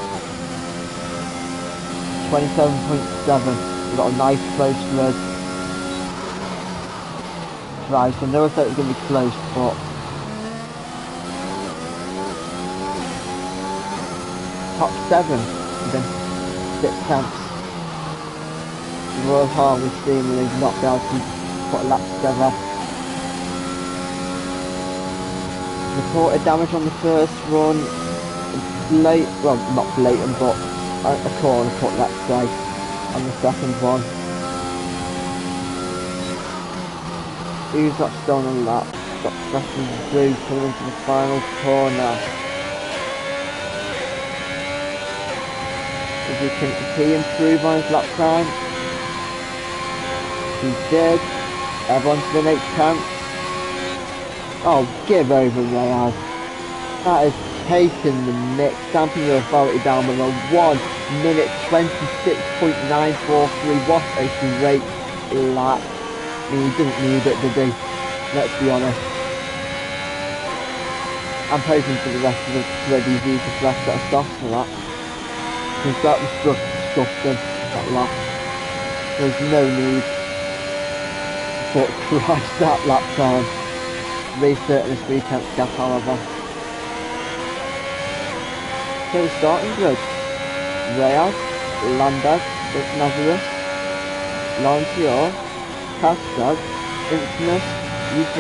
Speaker 1: 27.7. We've got a nice close grid. Right, so I know I thought it was going to be close, but top 7 within 6/10. The Royal Harvey seemingly not be able to put a lap together. Reported damage on the first run. Late, well, not blatant, but a corner cut, let's say, on the second one. Who's got stone on that? Got Preston Zoo coming into the final corner. Can he improve on his lap time? He did. Everyone's been 8/10. Oh, give over Reyes. That is taking the mix, stamping the authority down with a 1:26.943. What a great lap. I mean, he didn't need it, did he? Let's be honest. I'm hoping for the rest of the Reddy's just left set of softs for that. Because that was just disgusting, that lap. There's no need. But Christ, that lap time. Resetting this 3/10 gap, however. So the starting grid. Reyes, Lambert, Nazareth, Lancior, Castro, Infamous, Youth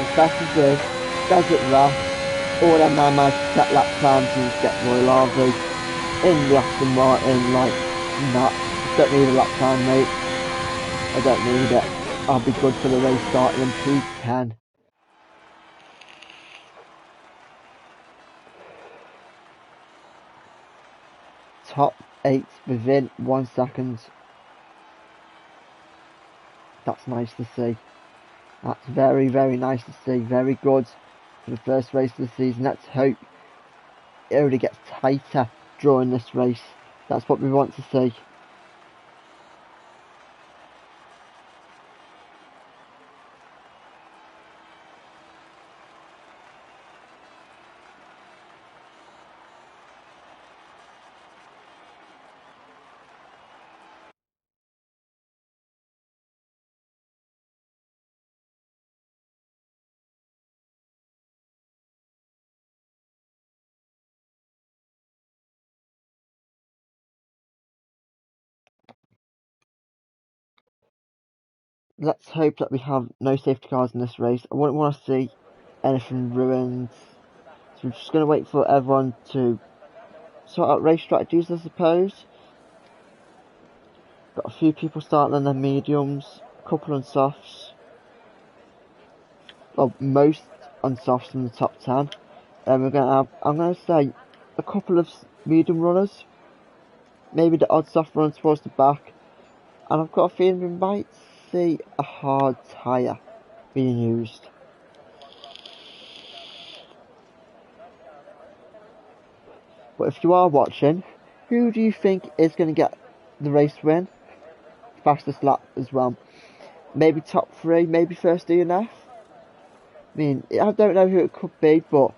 Speaker 1: Assassin's Creed, Desert Wrath, all them man managed to set lap times and get Royal Army in the Aston Martin, like, nah, don't need a lap time, mate. I don't need it. I'll be good for the race starting in P10. Top 8 within 1 second. That's nice to see. That's very, very nice to see. Very good for the first race of the season. Let's hope it only gets tighter during this race. That's what we want to see. Let's hope that we have no safety cars in this race. I wouldn't want to see anything ruined. So we're just going to wait for everyone to sort out race strategies, I suppose. Got a few people starting on their mediums, a couple on softs. Well, most on softs in the top 10. And we're gonna have, I'm gonna say, a couple of medium runners. Maybe the odd soft run towards the back. And I've got a feeling we might see a hard tyre being used. But if you are watching, who do you think is going to get the race win? Fastest lap as well. Maybe top 3, maybe first DNF. I mean, I don't know who it could be, but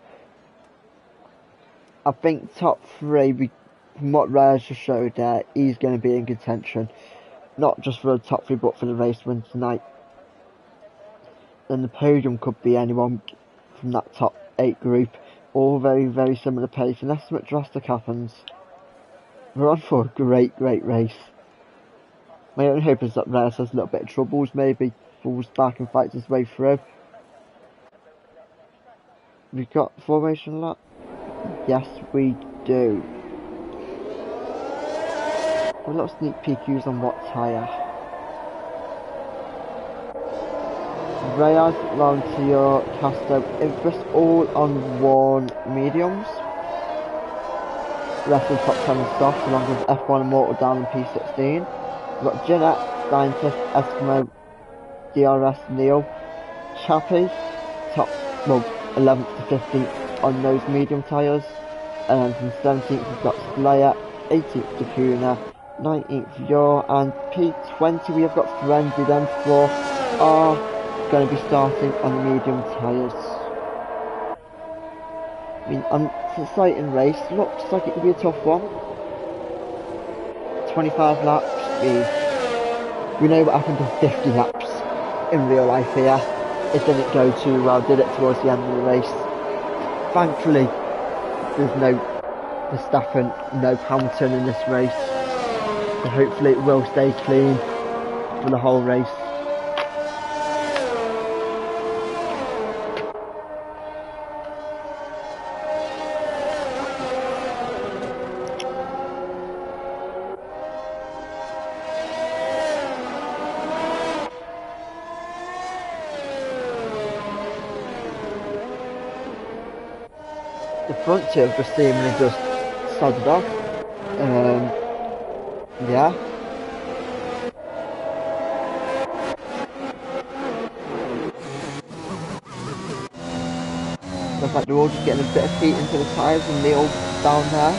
Speaker 1: I think top 3, from what Reyes just showed there, he's going to be in contention. Not just for the top 3, but for the race win tonight. Then the podium could be anyone from that top 8 group. All very, very similar pace, unless something drastic happens. We're on for a great, great race. My only hope is that Reyes has a little bit of troubles, maybe falls back and fights his way through. We've got formation lap? Yes, we do. A little sneak previews on what tyre. Reyes, Lancia, Casto, Infus, all on 1 mediums. The rest of the top 10 soft, along with F1 Immortal down in P16. We've got Jeanette, Scientist, Eskimo, DRS, Neil, Chappie, top, 11th to 15th on those medium tyres. And then from 17th we've got Slayer, 18th to Kuna, 19th Yor, and P20 we have got Frenzy. Them 4 are going to be starting on the medium tyres. I mean, it's an exciting race. Looks like it could be a tough one. 25 laps. We know what happened to 50 laps in real life here. It didn't go too well, did it, towards the end of the race. Thankfully, there's no Verstappen, no Hamilton in this race. So hopefully it will stay clean for the whole race. The front two have just seemingly just sodded off. Yeah. Looks like they're all just getting a bit of heat into the tyres and Neil down there.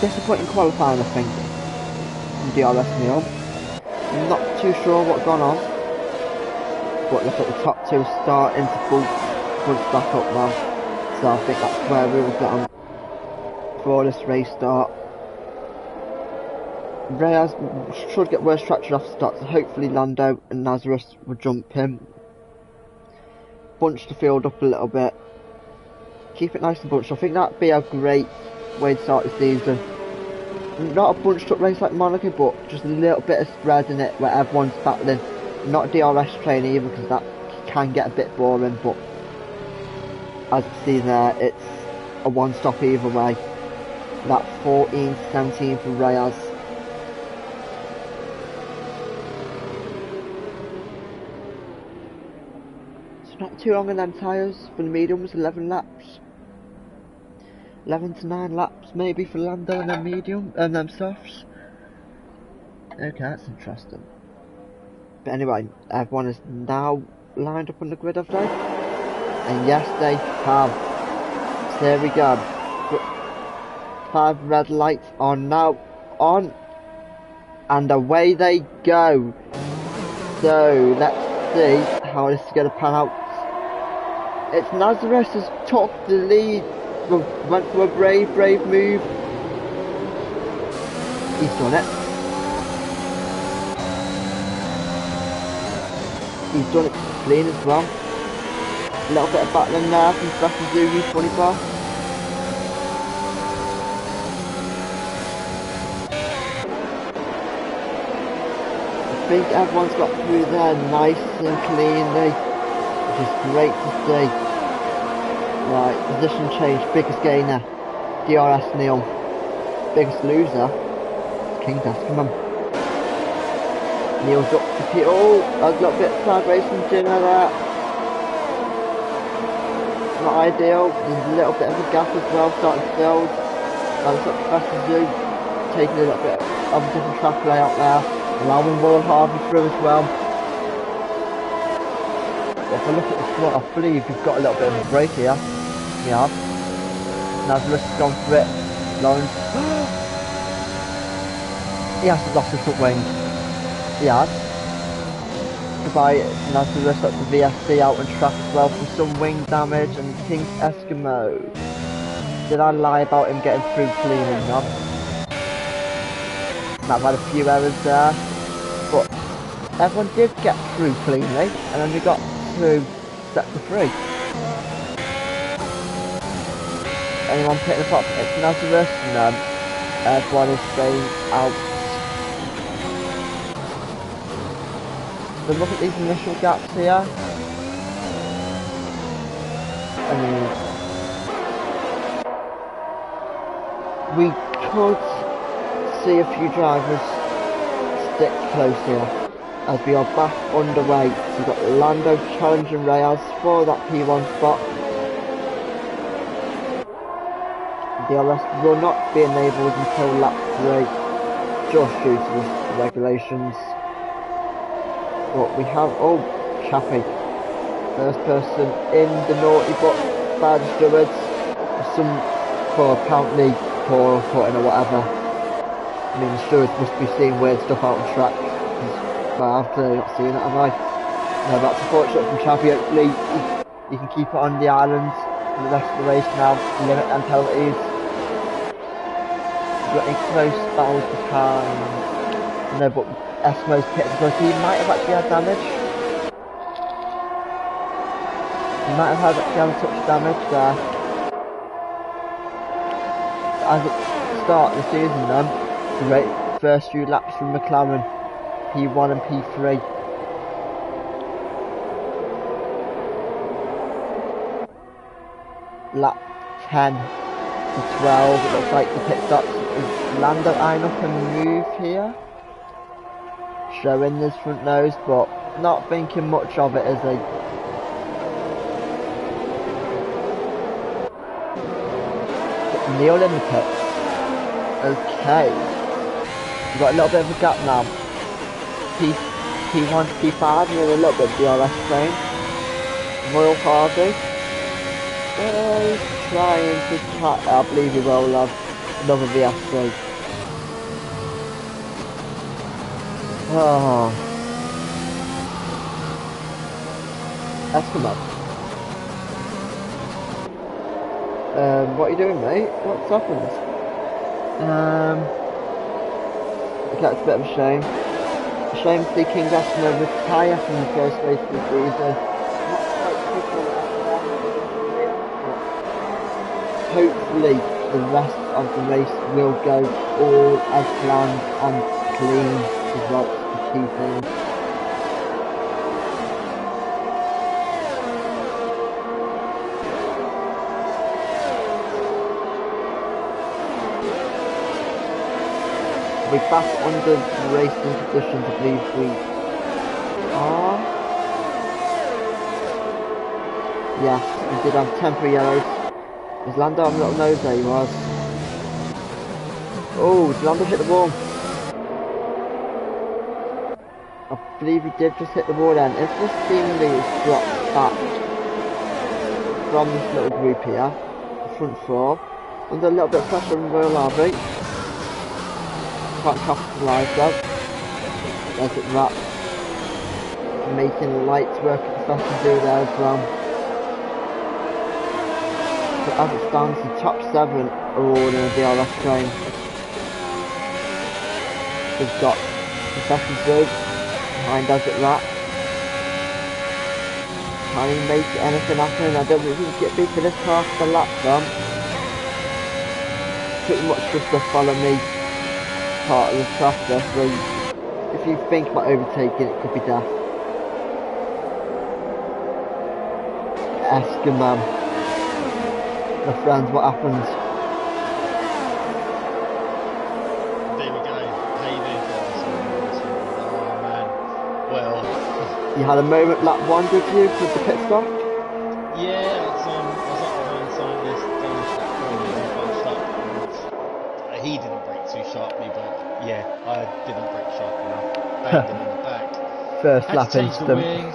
Speaker 1: Disappointing qualifying, I think, from DRS Neil. I'm not too sure what's gone on, but looks like the top 2 are starting to pull back up now. So I think that's where we will get on for this race start. Reyes should get worse traction off the start, so hopefully Lando and Nazareth will jump him. Bunch the field up a little bit. Keep it nice and bunched. I think that'd be a great way to start the season. Not a bunched up race like Monaco, but just a little bit of spread in it where everyone's battling. Not a DRS train either, because that can get a bit boring, but as you see there, it's a one-stop either way. That 14-17 for Reyes. It's not too long in them tyres for the mediums, 11 laps. 11 to 9 laps maybe for Lando and them medium, and them softs. Okay, that's interesting. But anyway, everyone is now lined up on the grid, have they? And yes, they have. So there we go. 5 red lights are now on. And away they go. So let's see how this is going to pan out. It's Nazareth has took the lead. Went for a brave move. He's done it. He's done it clean as well. A little bit of battling there from Strategy 24. I think everyone's got through there nice and cleanly, which is great to see. Right, position change, biggest gainer, DRS Neil. Biggest loser, King's Eskimo. Neil's up to Pete. Oh, a little bit of side racing dinner there. Not ideal. There's a little bit of a gap as well, starting to build. That's up Professor Zoo, taking a little bit of a different track layout there, allowing Royal Harvey through as well. If I look at the front, I believe we've got a little bit of a break here. We have. Nazareth has gone for it. Lawrence. He has lost his front wing. He has. Goodbye, Nazareth up the VSC out on track as well for some wing damage, and King's Eskimo. Did I lie about him getting through cleaning? No. Might have had a few errors there, but everyone did get through cleanly, and then we got through sector 3. Anyone picking up Nazareth? No. Everyone is staying out. So look at these initial gaps here. I mean, we could see a few drivers stick close here as we are back underway. So we've got Lando challenging Reyes for that P1 spot. DRS will not be enabled until lap 3, just due to the regulations. But we have, oh, Chappie, first person in the naughty book by the stewards, some for apparently poor putting or whatever. I mean, the stewards must be seeing weird stuff out on track, but I've clearly not seen it, have I? No, that's unfortunate from Chappie. Hopefully you can keep it on the island for the rest of the race now, limit them penalties. Got any close battles behind? No, but Eskimo's pit, because he might have actually had damage. He might have actually had a touch damage there. As at the start of the season then, great first few laps from McLaren, P1 and P3. Lap 10 to 12, it looks like the pit stops. Is Lando eyeing up a move here? Showing his front nose, but not thinking much of it, is he? Neil in the pit. Okay. We've got a little bit of a gap now. P1 to P5 with a little bit of DRS train. Royal Harvey. He's trying to try, I believe he will have another VSC. Oh. Eskimo. What are you doing, mate? What's happened? Okay, it's a bit of a shame. A shame to see King's Eskimo retire from the first race of the season. Hopefully the rest of the race will go all as planned and clean as well. Key things. We're back under racing conditions, I believe we are. Yes, we did have temporary yellows. Was Lando on a little nose? There he was. Oh, did Lando hit the wall? I believe he did just hit the wall then. If this seemingly is dropped back from this little group here, the front four, under a little bit of pressure from Royal Harvey. Can't capitalise though. There's it wrap. Making lights work at the second do there as well. So as it stands, the top 7 are all in a DRS train. We've got the second do behind Desert Rat. Can he make anything happen? I don't think it'd be for this half of the lap though. Pretty much just a follow me part of the track there, so if you think about overtaking it could be death. Eskimo. My friends, what happened?
Speaker 2: There we go.
Speaker 1: You had a moment lap 1, did you, with the pit stop?
Speaker 2: Yeah, I was up behind Silas, Danish that corner and bunched up. And he didn't brake too sharply, but yeah, I didn't brake sharp enough. Banged him in the back.
Speaker 1: First
Speaker 2: Had
Speaker 1: lap
Speaker 2: to change the
Speaker 1: instant.
Speaker 2: wing.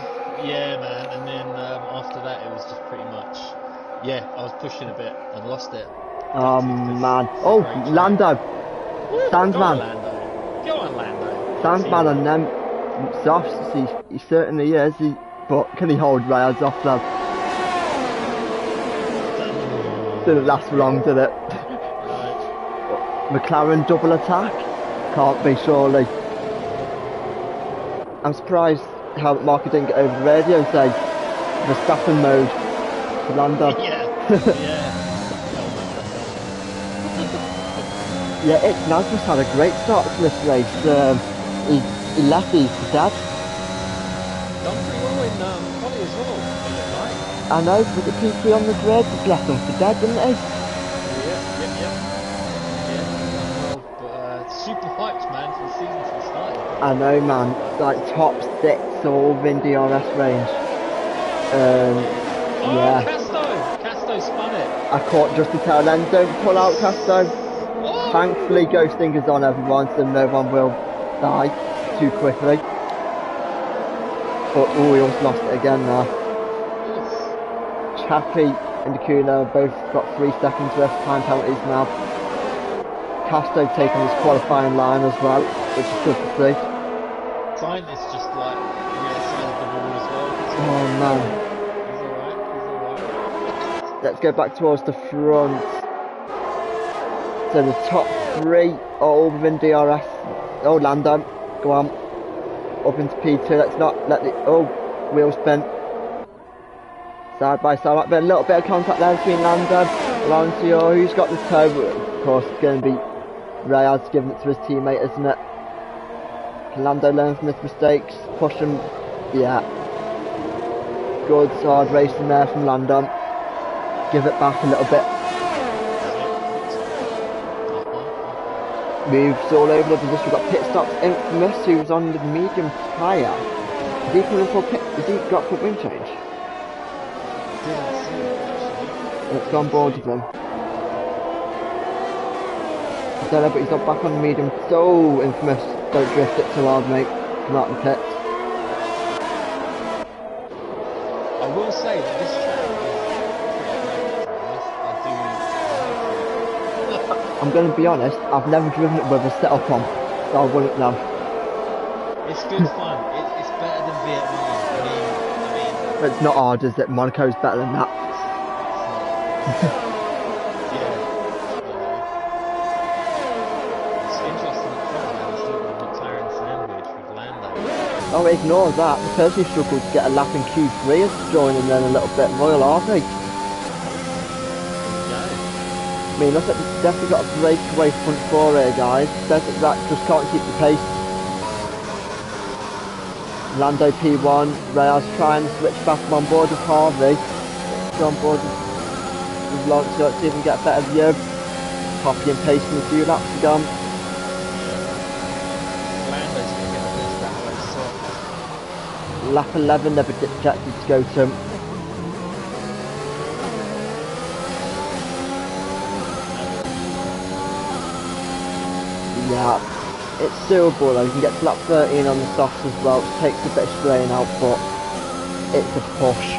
Speaker 2: Yeah, man. And then after that, it was just pretty much. Yeah, I was pushing a bit and lost it.
Speaker 1: Oh
Speaker 2: Gutted, 'cause
Speaker 1: man.
Speaker 2: it's a
Speaker 1: Oh,
Speaker 2: great track.
Speaker 1: Lando.
Speaker 2: Woo,
Speaker 1: Sandman.
Speaker 2: Go on, Lando. Go on, Lando.
Speaker 1: Sandman on them softs, he certainly is. But can he hold Rayas off them? Didn't last for long, did it? McLaren double attack? Can't be, surely. I'm surprised how Marco didn't get over the radio and say Verstappen mode to Lando. Yeah, Nasmus had a great start to this race. He left these for dead.
Speaker 2: Done pretty well in quali as well, it looked like.
Speaker 1: I know, with the P3 on the grid, he left them for dead, didn't he?
Speaker 2: Yeah. Well, but super hyped, man, for the season to be started.
Speaker 1: I know, man. Like top 6 all within DRS range. Yeah.
Speaker 2: Casto spun it.
Speaker 1: I caught just the tail end. Don't pull out, Casto.
Speaker 2: What?
Speaker 1: Thankfully, ghosting is on everyone, so no one will die too quickly. But we almost lost it again now. Chappie and Kuna both got 3 seconds worth of time penalties now. Casto taking his qualifying line as well, which is good to see.
Speaker 2: Sainz is just like the other side of the wall as well.
Speaker 1: Oh man.
Speaker 2: He's alright.
Speaker 1: Let's go back towards the front. So the top 3 are all within DRS. Oh, Lando, go on. Up into P2, let's not let the... Oh, wheel spin. Side by side, might be a little bit of contact there between Lando. Alonso, who's got the toe? Of course, it's going to be Reyes giving it to his teammate, isn't it? Lando learns from his mistakes, push him. Yeah. Good, hard racing there from Lando. Give it back a little bit. Moves all over the position. We've got pit stops. Infamous, who's on the medium tyre. Is he coming for pit? Is he got for wing change? Let's go on board with him. I don't know, but he's not back on the medium. So Infamous, don't drift it too hard, mate. Come out the pit.
Speaker 2: I will say that this track is pretty great.
Speaker 1: I'm going to be honest, I've never driven it with a setup on, so I wouldn't know.
Speaker 2: It's good fun. It's better than Vietnam. I mean,
Speaker 1: It's not hard, is it? Monaco's better than that.
Speaker 2: It's interesting that Portugal is still got a McLaren sandwich with Lando.
Speaker 1: Oh, ignore that. The person who struggled to get a lap in Q3 is joining them a little bit. Royal Army. I mean, look at this, definitely got a breakaway front 4 here, guys. Desert Rat just can't keep the pace. Lando P1, Reyes trying to switch back on board with Harvey. On board with Alonso, see if we can get a better view. Copy and pasting a few laps ago.
Speaker 2: Lando's going to get the best that way, so.
Speaker 1: Lap 11 never detected to go to. Yeah, it's doable though. You can get to lap 13 on the softs as well, which takes a bit of strain out, but it's a push.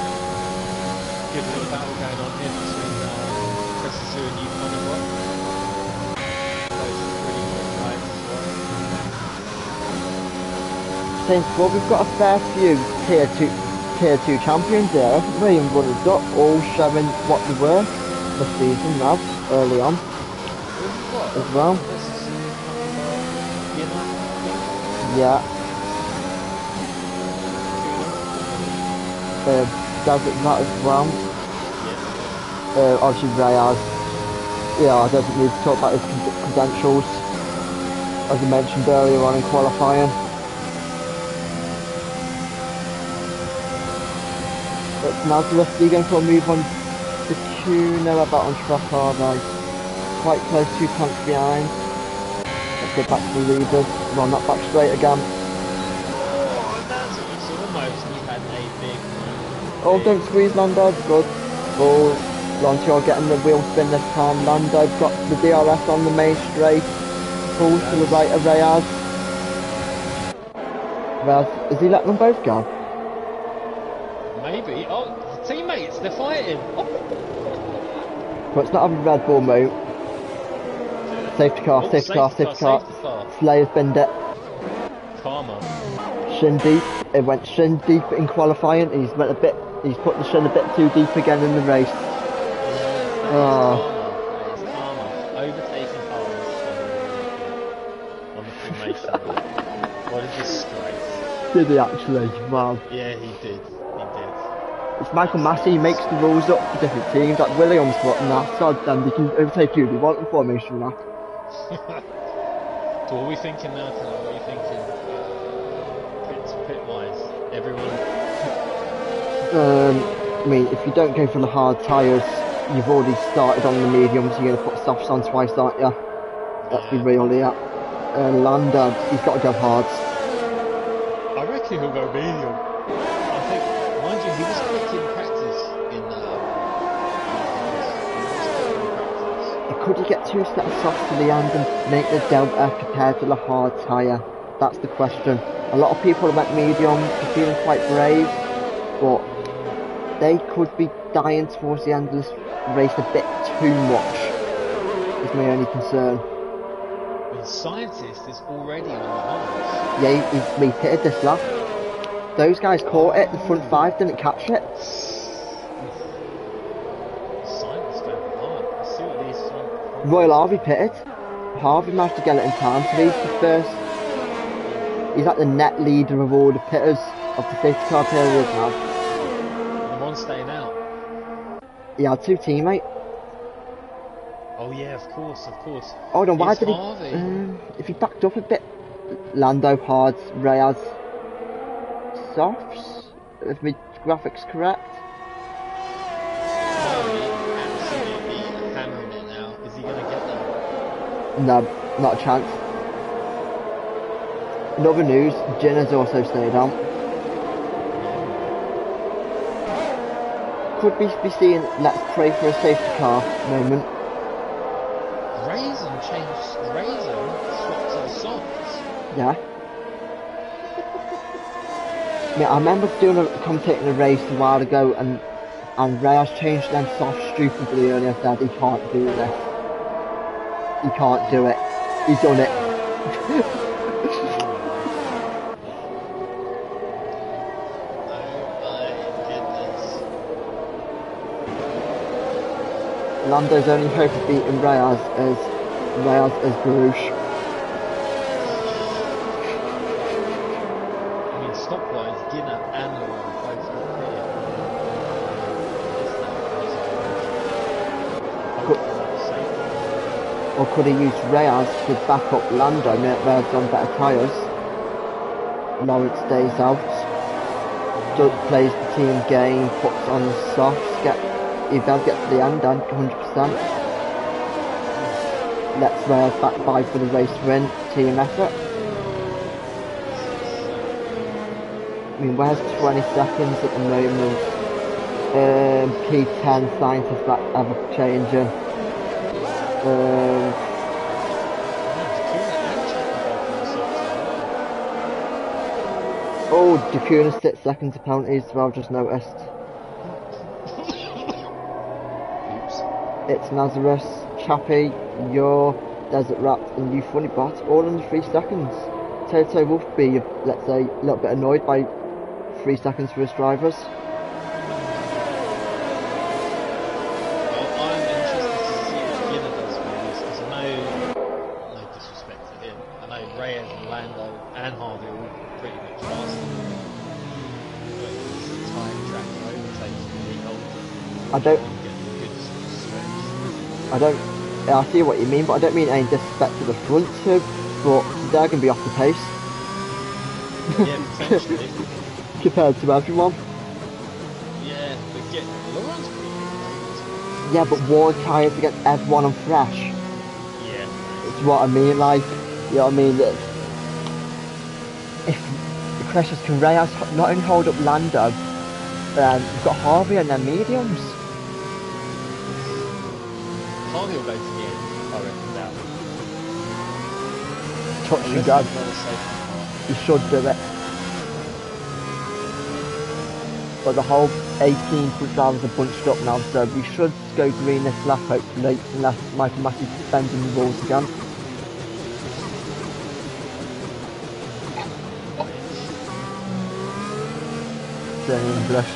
Speaker 2: Good little battle going on here between Precisu and Yukon as well. Those really good rides as well.
Speaker 1: Since well, we've got a fair few tier 2 champions here, haven't we? And runners up, all showing what they were this season now, early on as well. Yeah. Does it that as well? Obviously Reyes. Yeah, I don't think we need to talk about his credentials, as I mentioned earlier on in qualifying. But Nazareth, you're going for a move on the queue. No, about on track, are they? Quite close, 2 tanks behind. Let's go back to the leaders. Well, not back straight again.
Speaker 2: Oh, that's almost goes. He had a big one.
Speaker 1: Oh, don't squeeze Lando. Good. Oh, Lancia getting the wheel spin this time. Lando got the DRS on the main straight. Pulls to the right of Reyes. Reyes, is he letting them both go?
Speaker 2: Maybe. Oh, teammates, they're fighting. Oh.
Speaker 1: But it's not a Red Bull move. Safety car,
Speaker 2: Oh,
Speaker 1: safety car.
Speaker 2: safety car.
Speaker 1: Slayer's binned it.
Speaker 2: Karma.
Speaker 1: Shin deep. It went shin deep in qualifying. He's put the shin a bit too deep again in the race.
Speaker 2: That is karma. Overtaking cars on the Freemason. What a disgrace.
Speaker 1: Did he actually? Wow.
Speaker 2: Yeah, he did.
Speaker 1: It's Michael Massey, he makes the rules up for different teams. Like Williams, what and that, so then they can overtake who they want in formation and that.
Speaker 2: So what are we thinking now tonight? What are you thinking? Pit-wise? Everyone?
Speaker 1: I mean, if you don't go for the hard tyres, you've already started on the mediums, you're going to put softs on twice, aren't you? Let's be real here. Lando, he's got to go hards.
Speaker 2: I reckon he'll go medium. I think, mind you, he was quick in practice
Speaker 1: Could you get 2 sets of softs to the end and make the delta compared to the hard tyre? That's the question. A lot of people went medium, they're feeling quite brave, but they could be dying towards the end of this race a bit too much, is my only concern.
Speaker 2: The scientist is already on the hards.
Speaker 1: Yeah, he pitted this lap. Those guys caught it, the front 5 didn't catch it. Royal Harvey pitted. Harvey managed to get it in time, so he's the first. He's like the net leader of all the pitters of the safety car period now.
Speaker 2: The one staying out.
Speaker 1: He had 2 teammates.
Speaker 2: Oh yeah, of course.
Speaker 1: Hold on, why did
Speaker 2: Harvey.
Speaker 1: he? If he backed up a bit, Lando hards, Reyes softs. If my graphics correct. No, not a chance. In other news, Jin has also stayed on. Could we be seeing let's pray for a safety car moment?
Speaker 2: Raisin swapped to the softs.
Speaker 1: Yeah. Yeah, I remember commentating a race a while ago and Reyes changed them soft stupidly earlier and said he can't do this. He can't do it. He's done it. Lando's only hope of beating Reyes is Barouche.
Speaker 2: I mean, stop-wise, Ginner and Laurent both got
Speaker 1: Or could he use Reyes to back up Lando, make Reyes on better tyres? Lawrence stays out. Doug plays the team game, puts on the softs, he does get to the end and 100%. Lets Reyes back 5 for the race win, team effort. I mean, where's 20 seconds at the moment? P10 scientist that ever changing. Oh, Dacuna 6 seconds of penalties as well, just noticed. It's Nazareth, Chappie, Your, Desert Rat and You Funny Bot, all under 3 seconds. Toto will be, let's say, a little bit annoyed by 3 seconds for his drivers. I see what you mean, but I don't mean any disrespect to the front two, but they're going to be off the pace.
Speaker 2: Yeah, potentially.
Speaker 1: Compared to everyone.
Speaker 2: Yeah, but Laurent's pretty good.
Speaker 1: Yeah, but worn tyres against everyone and fresh.
Speaker 2: Yeah.
Speaker 1: It's what I mean, like, you know what I mean? If precious. Can Reyes not only hold up Lando, we've got Harvey and their mediums.
Speaker 2: Harvey will go to the end, I reckon, now.
Speaker 1: Touch and
Speaker 2: Unless
Speaker 1: go.
Speaker 2: there's another safety car.
Speaker 1: You should do it. But the whole 18 drivers are bunched up now, so we should go green this lap, hopefully, unless Michael Massey's bending the rules again. English.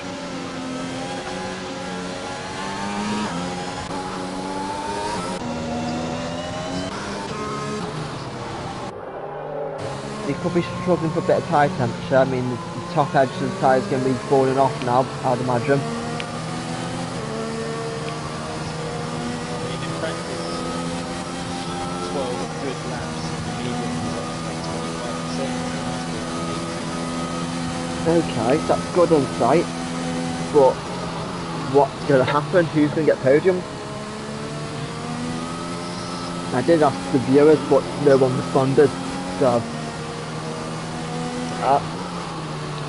Speaker 1: He could be struggling for a bit of tyre temperature. I mean, the top edge of the tyre is going to be falling off now, I'd imagine.
Speaker 2: I mean, in practice, 12 good laps, the medium is like 25%.
Speaker 1: Okay, that's good insight. But what's going to happen? Who's going to get podium? I did ask the viewers, but no one responded. So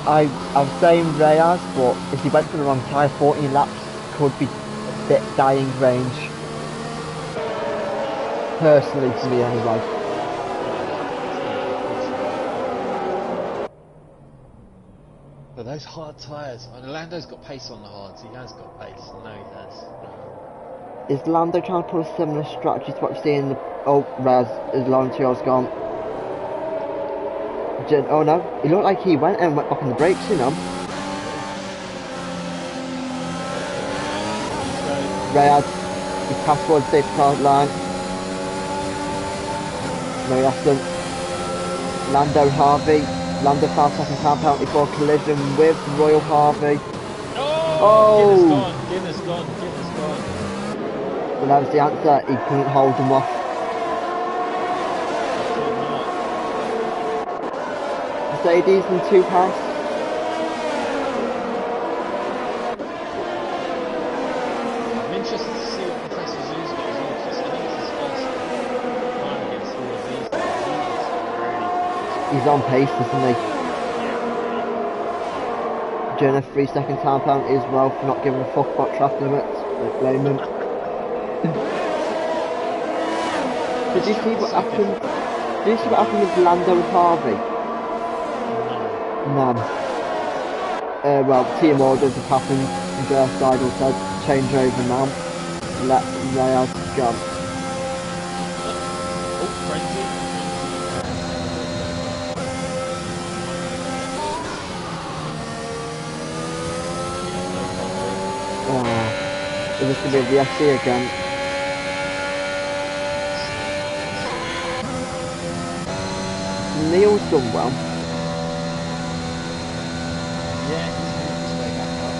Speaker 1: I was saying Reyes, but if he went for the wrong tyre, 14 laps could be a bit dying range. Personally, to me anyway.
Speaker 2: But those hard tyres, Lando's got pace on the hards, he has got pace, I know he has.
Speaker 1: Is Lando trying to pull a similar strategy to what you see in the... Oh, Reyes, his Laurentio's gone. Oh no, he looked like he went back on the brakes, you know. Reyes, he passed towards the safety car line. No, he hasn't. Lando Harvey. Lando found second time penalty for collision with Royal Harvey.
Speaker 2: Oh! Guinness gone.
Speaker 1: Well, that was the answer, he couldn't hold him off. Mercedes in 2 pass.
Speaker 2: I'm interested to see what Professor Zoo's got as well, because I think it's his first time against all of these guys.
Speaker 1: He's on pace, isn't he? Doing a 3-second time penalty as well for not giving a fuck about traffic limits. Don't blame him. Did you see what happened? Did you see what happened with Lando and Harvey? No. Well, team orders have happened, and their side will said change over now. Let Reyes go.
Speaker 2: Oh, frenzy.
Speaker 1: It was going to be the FC again. Neil's done well.
Speaker 2: Yeah, he's moved his way back up.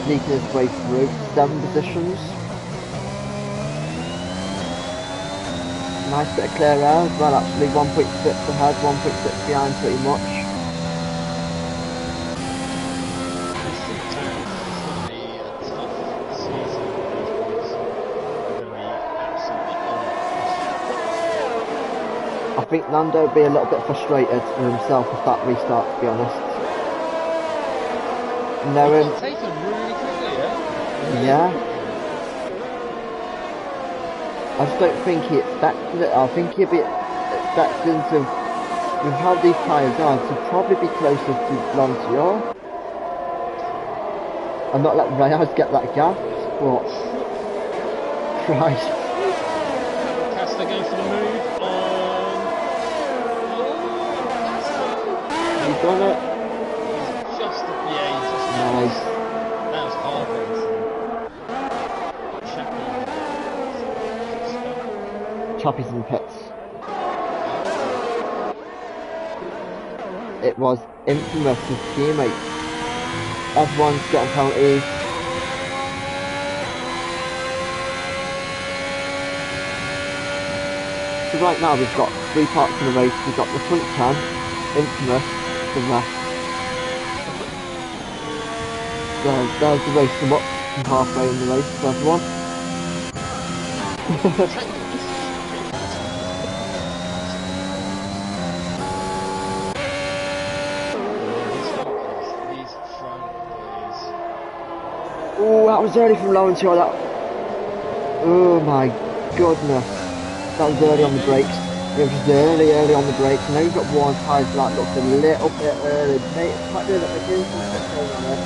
Speaker 1: Sneaking his way through. 7 positions. Nice bit of clear air as well actually. 1.6 ahead, 1.6 behind pretty much. I think Lando would be a little bit frustrated with himself with that restart, to be honest.
Speaker 2: He got taken really quickly,
Speaker 1: yeah? I just don't think he expected it. I think he'd be expecting to, with how these tyres are, to probably be closer to Laurentio. And not let Reyes get that gap, but... Christ.
Speaker 2: Casta going for the move.
Speaker 1: He's done it.
Speaker 2: Just
Speaker 1: Nice.
Speaker 2: That was hard racing.
Speaker 1: Choppy's in the pits. It was infamous his teammates. Everyone's getting penalties. So right now we've got 3 parts in the race. We've got the front 10, infamous, the rest. There's the race come up from halfway in the race for everyone. that was early from Laurentio. That. Oh my goodness. That was early on the brakes. It was early on the brakes. I know you've got one tyre, so that looks a little bit early. Might be a little bit easy to say on it.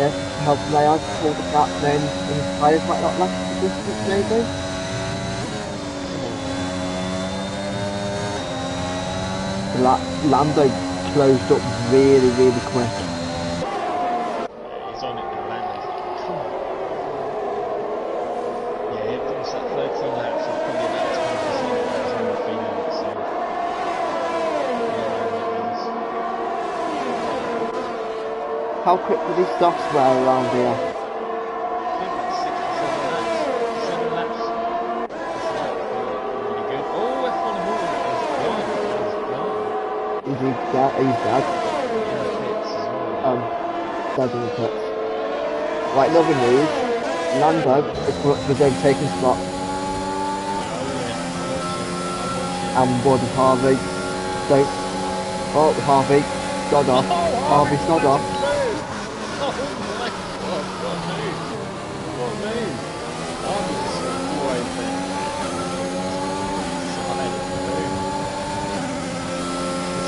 Speaker 1: Yeah, help my eyes pull the gap, then his tyres might not last the distance, maybe. Lando closed up really, really quick.
Speaker 2: He's on it with Lando's like, come on. Yeah, it was like 13 laps, so probably about 20% of that was on the feeling it, so.
Speaker 1: How quick did he stop swear around here?
Speaker 2: I think like 6 to 7 laps. 7 laps. It's like really good. Oh, F1 Imola is gone.
Speaker 1: Is he dead? He's dead.
Speaker 2: In the pits as well.
Speaker 1: Dead in the pits. Right, another news. Lando is coming up to his overtaking spot.
Speaker 2: Oh yeah,
Speaker 1: And what is Harvey? Don't. Oh, Harvey. God off. Harvey, God off.
Speaker 2: Oh my god, what a move! What a move! Harvey just always there.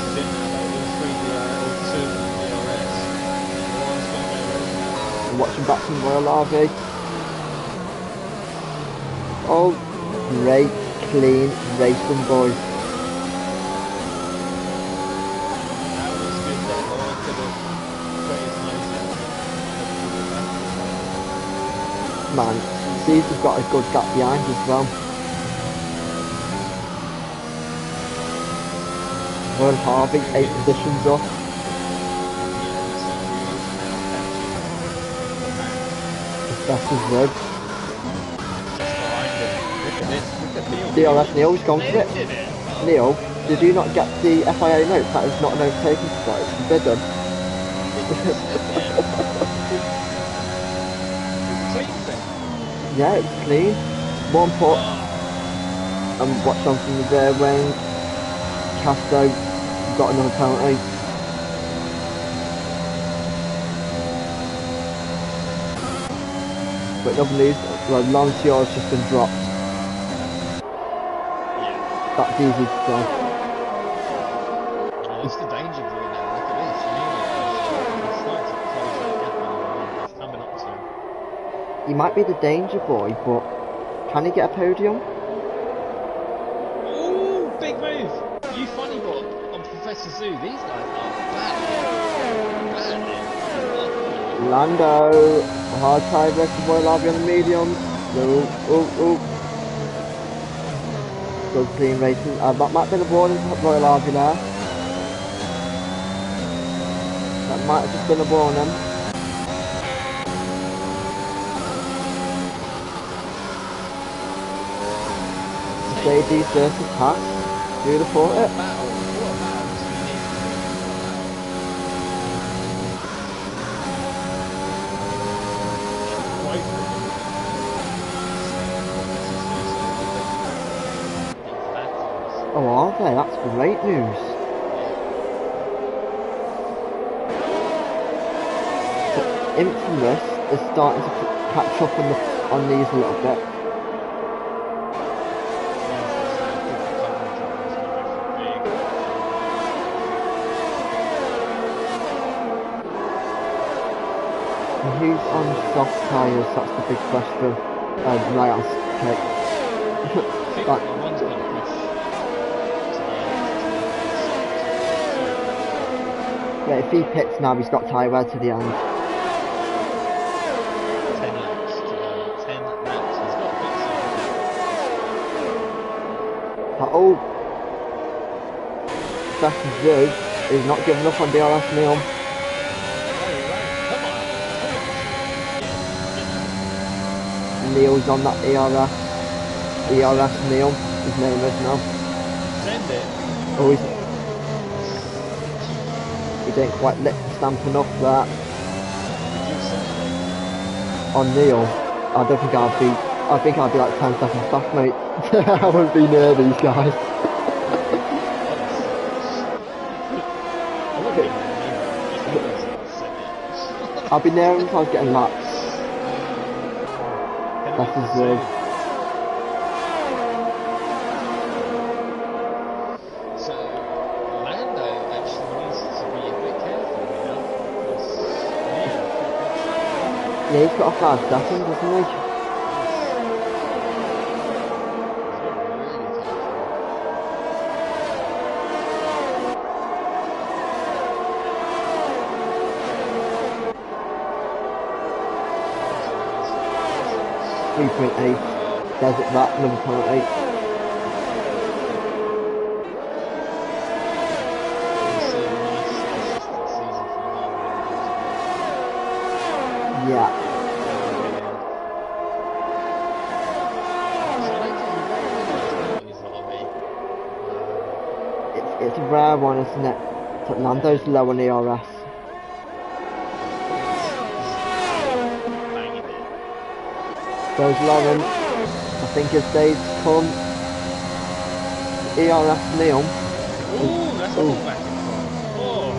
Speaker 2: This is it now though, all 3 DRS, all 2 of them DRS. One's going to go over.
Speaker 1: I'm watching back from Royal Harvey. Oh, great, clean racing, boys.
Speaker 2: That was good that Lauren could have put his nose in.
Speaker 1: Man, Caesar's got a good gap behind as well. Royal Harvey, 8 positions up. That's his road. DRS Neil's gone for it. Neil, did you not get the FIA note that it's not an overtaking spot, it's forbidden? Yeah, it's clean. One put. And watch on from the rear wing. Castro got another penalty. But another news, well, Laurentio has just been dropped. That's easy to say.
Speaker 2: It's the danger boy now, look at this. He's starting to close that gap on him. He's coming up to him.
Speaker 1: He might be the danger boy, but can he get a podium?
Speaker 2: Ooh, big move! You funny bot on Professor Zoo. These guys are bad.
Speaker 1: Lando, hard tie rest of Royal Harvey on the mediums. Ooh. Good clean racing. That might have been a warning for Royal Harvey there. That might have just been a warning. Mercedes versus Haas. Who'd have thought it? Oh, are they? That's great news. So, Infamous is starting to catch up on these a little bit. And who's on soft tyres? That's the big question. Right, I'll take. Yeah, if he pits now, he's got tyre wear to the end.
Speaker 2: 10 laps. 10 laps. He's got a bit
Speaker 1: Oh! Professor Zoo is not giving up on DRS Neil. Neil's on that ERS. ERS Neil, his name is now.
Speaker 2: Send it.
Speaker 1: Oh, he didn't quite lick the stamp enough there. On Neil, I don't think I'd be like 10 seconds back, mate. I wouldn't be near these guys. I'll be near him if I was getting laps. That is good.
Speaker 2: So, Lando actually needs to be a bit careful now. Because Neil could catch that.
Speaker 1: Yeah, he's got a hard second, doesn't he? Really 3.8. Desert Rat, another penalty. Yeah. It's a rare one, isn't it? But Lando's low on ERS. Goes Lauren. I think his days come. ERS Neil.
Speaker 2: Ooh, that's all back in front. Oh.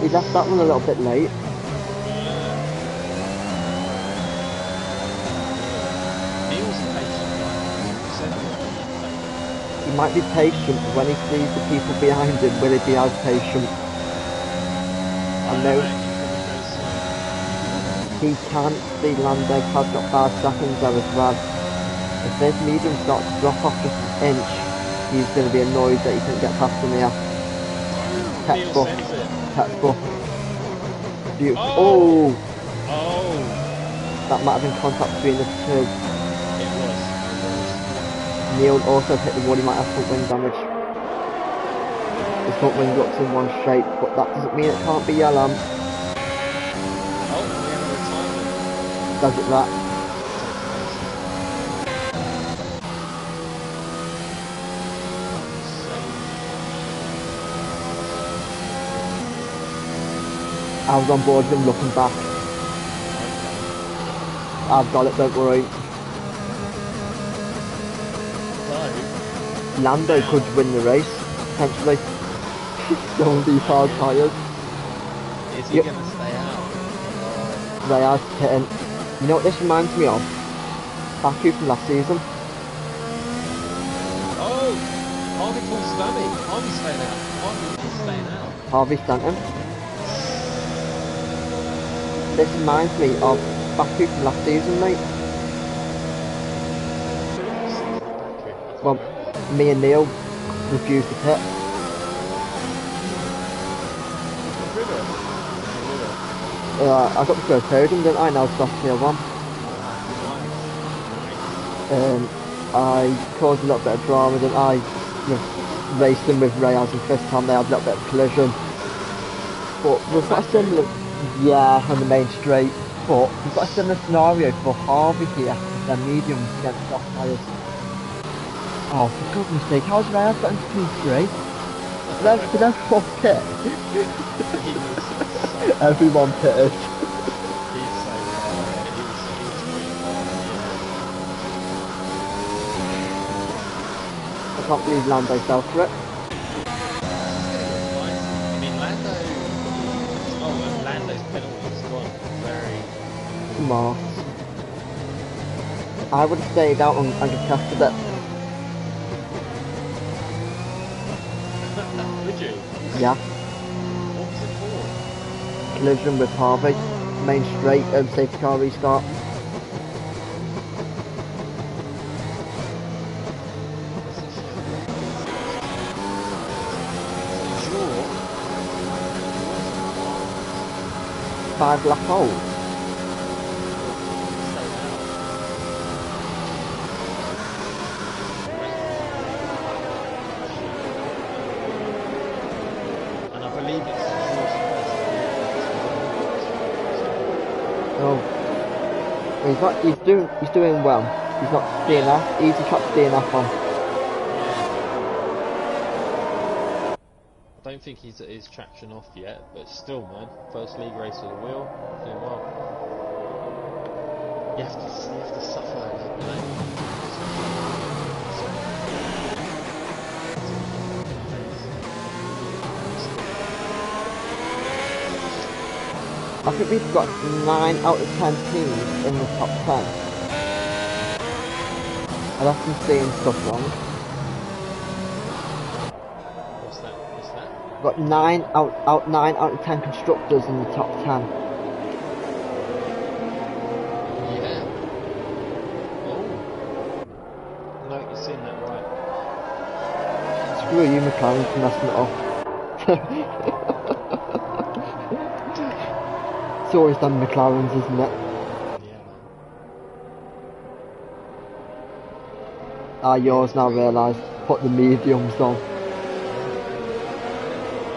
Speaker 1: He left that one a little bit late.
Speaker 2: Neil's patient,
Speaker 1: He might be patient, but when he sees the people behind him, will he be as patient? I know he can't see Lando has got 5 seconds there as well. If this medium starts to drop off just an inch, he's going to be annoyed that he couldn't get past him here. Textbook. Textbook. Beautiful. Oh!
Speaker 2: Oh!
Speaker 1: That might have been contact between the two.
Speaker 2: It was.
Speaker 1: Neil also hit the wall, he might have front wing damage. His front wing looks in one shape, but that doesn't mean it can't be yellow.
Speaker 2: Oh, we have a retirement.
Speaker 1: Does it that? I was on board with him looking back. I've got it, don't worry. Lando could win the race, potentially. Still on these hard tyres.
Speaker 2: Is he going to stay out?
Speaker 1: They are hitting. You know what this reminds me of? Baku from last season.
Speaker 2: Oh! Harvey pulls Stabby. Harvey's staying out. Harvey's staying out.
Speaker 1: Harvey Stanton. This reminds me of Baku from last season, mate. Well, me and Neil refused to pit. I got the first podium, didn't I? Now it's Austria 1. I caused a little bit of drama, didn't I? Raced him with Reyes and first time they had a little bit of collision. But we've got a similar... Yeah, on the main straight. But we've got a similar scenario for Harvey here. Their mediums against soft tyres. Oh, for goodness sake, how's Reyes got into P3? Did everyone pit? Everyone pitted. I can't believe Lando fell for it.
Speaker 2: I mean, Lando's penalty's gone very...
Speaker 1: Smart. I would have stayed out and contested it.
Speaker 2: Would you?
Speaker 1: Yeah.
Speaker 2: What was it for?
Speaker 1: Collision with Harvey. Main straight, safety car restart. Five lap hole.
Speaker 2: And I believe it's
Speaker 1: Oh. He's doing well. He's not DNF. Easy cut DNF on.
Speaker 2: I don't think he's at his traction off yet, but still, man, first league race with a wheel, doing well. You have to suffer a little bit.
Speaker 1: I think we've got 9 out of 10 teams in the top 10. Unless I'm seeing stuff wrong.
Speaker 2: What's that? What's that?
Speaker 1: Got 9 out of 10 constructors in the top 10.
Speaker 2: Yeah. Oh. No, you're seeing that right.
Speaker 1: Screw you, McLaren, for messing it up. It's always them McLarens, isn't it?
Speaker 2: Yeah, man.
Speaker 1: Ah, yours now realised. Put the mediums on.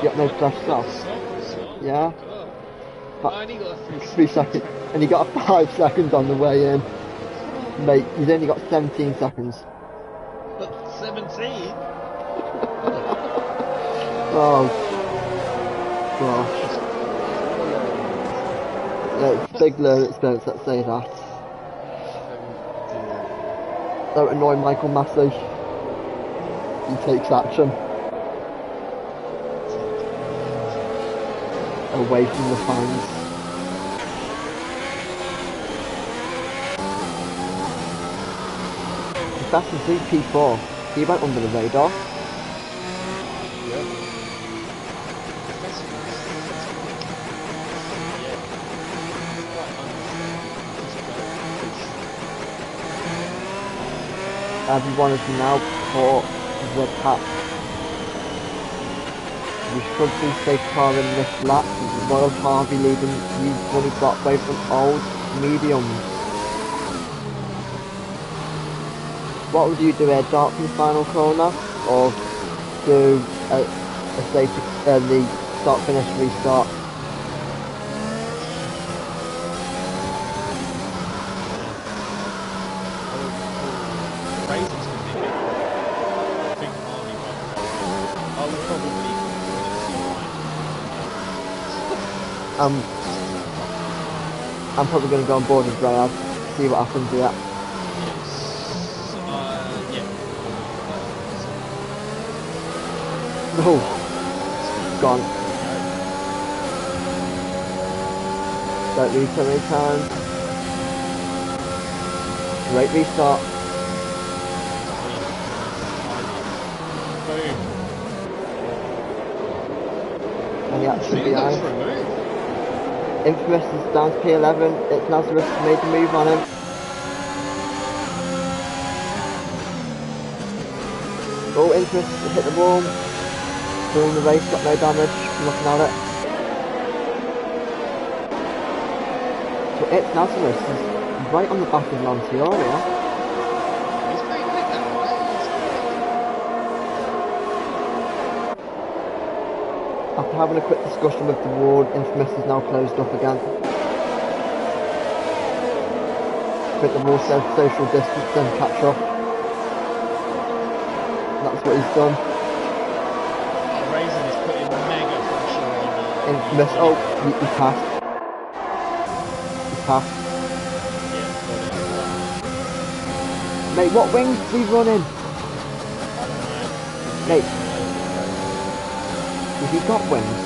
Speaker 1: You got no fresh socks? Yeah?
Speaker 2: I only got a
Speaker 1: 3 seconds. And you got 5 seconds on the way in. Mate, you've only got 17 seconds.
Speaker 2: 17?
Speaker 1: Oh, gosh. It's a big learning experience, let's say that. Don't annoy Michael Massey. He takes action. Away from the fans. The best is P4. He went under the radar. Everyone is now for the pack. We should be safe car in this lap. Royal Harvey leading U20 block away from old mediums. What would you do here? Dark in the final corner, or do a safety the start finish restart? I'm probably going to go on board with Brad, see what happens with that. No, gone. Don't leave so many times. Great restart. And the action behind. Infamous is down to P11. It's Nazareth made the move on him. Oh, Infamous hit the wall. During the race, got no damage. Looking at it. So it's Nazareth. He's right on the back of Monteoria. After having a quick discussion with the ward, Infamous is now closed up again. But the ward says social distance, then catch up. That's what he's done.
Speaker 2: Raisin is putting mega pressure on
Speaker 1: Infamous, oh, he passed. He passed. Mate, what wings is he running? Mate. Has he got wings?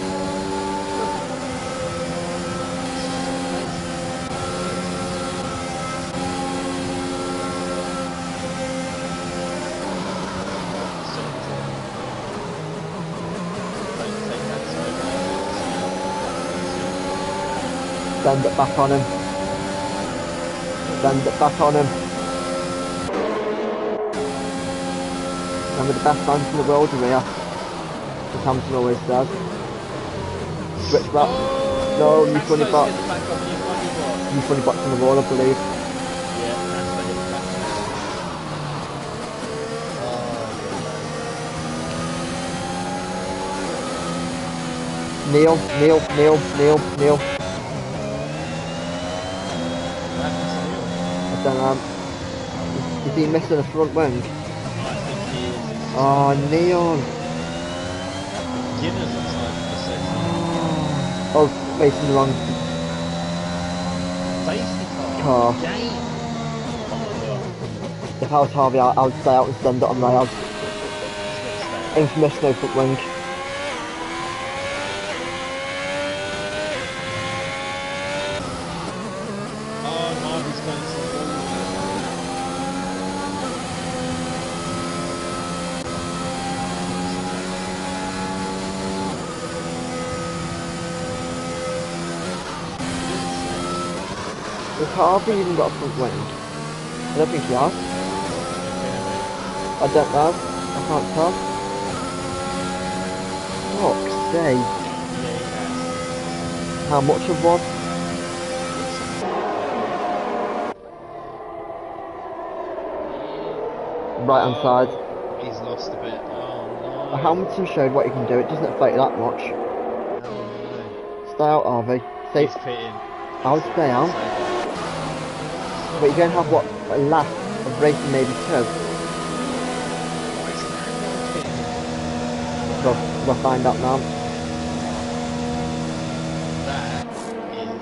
Speaker 1: Send it back on him. Send it back on him. Remember the best fans in the world are here. As Hampton always says. Switch back. No, you funny bot. You funny bot's on the wall, I believe. Neil. I don't know. Is he missing a front wing? Oh, Neon. Oh, facing the wrong car. If I was Harvey, I would stay out and send it on rails. Infamous no front wing. Has Harvey even got a front wing? I don't think he has. I don't know. I can't tell. Fuck's sake. How much of one? Right hand side.
Speaker 2: He's lost a bit. Oh no.
Speaker 1: Hamilton showed what he can do. It doesn't affect you that much.
Speaker 2: No.
Speaker 1: Stay out, Harvey.
Speaker 2: He's pitting.
Speaker 1: I'll stay out. But you're going to have what? A lap of racing, maybe two. We'll find out now.
Speaker 2: That is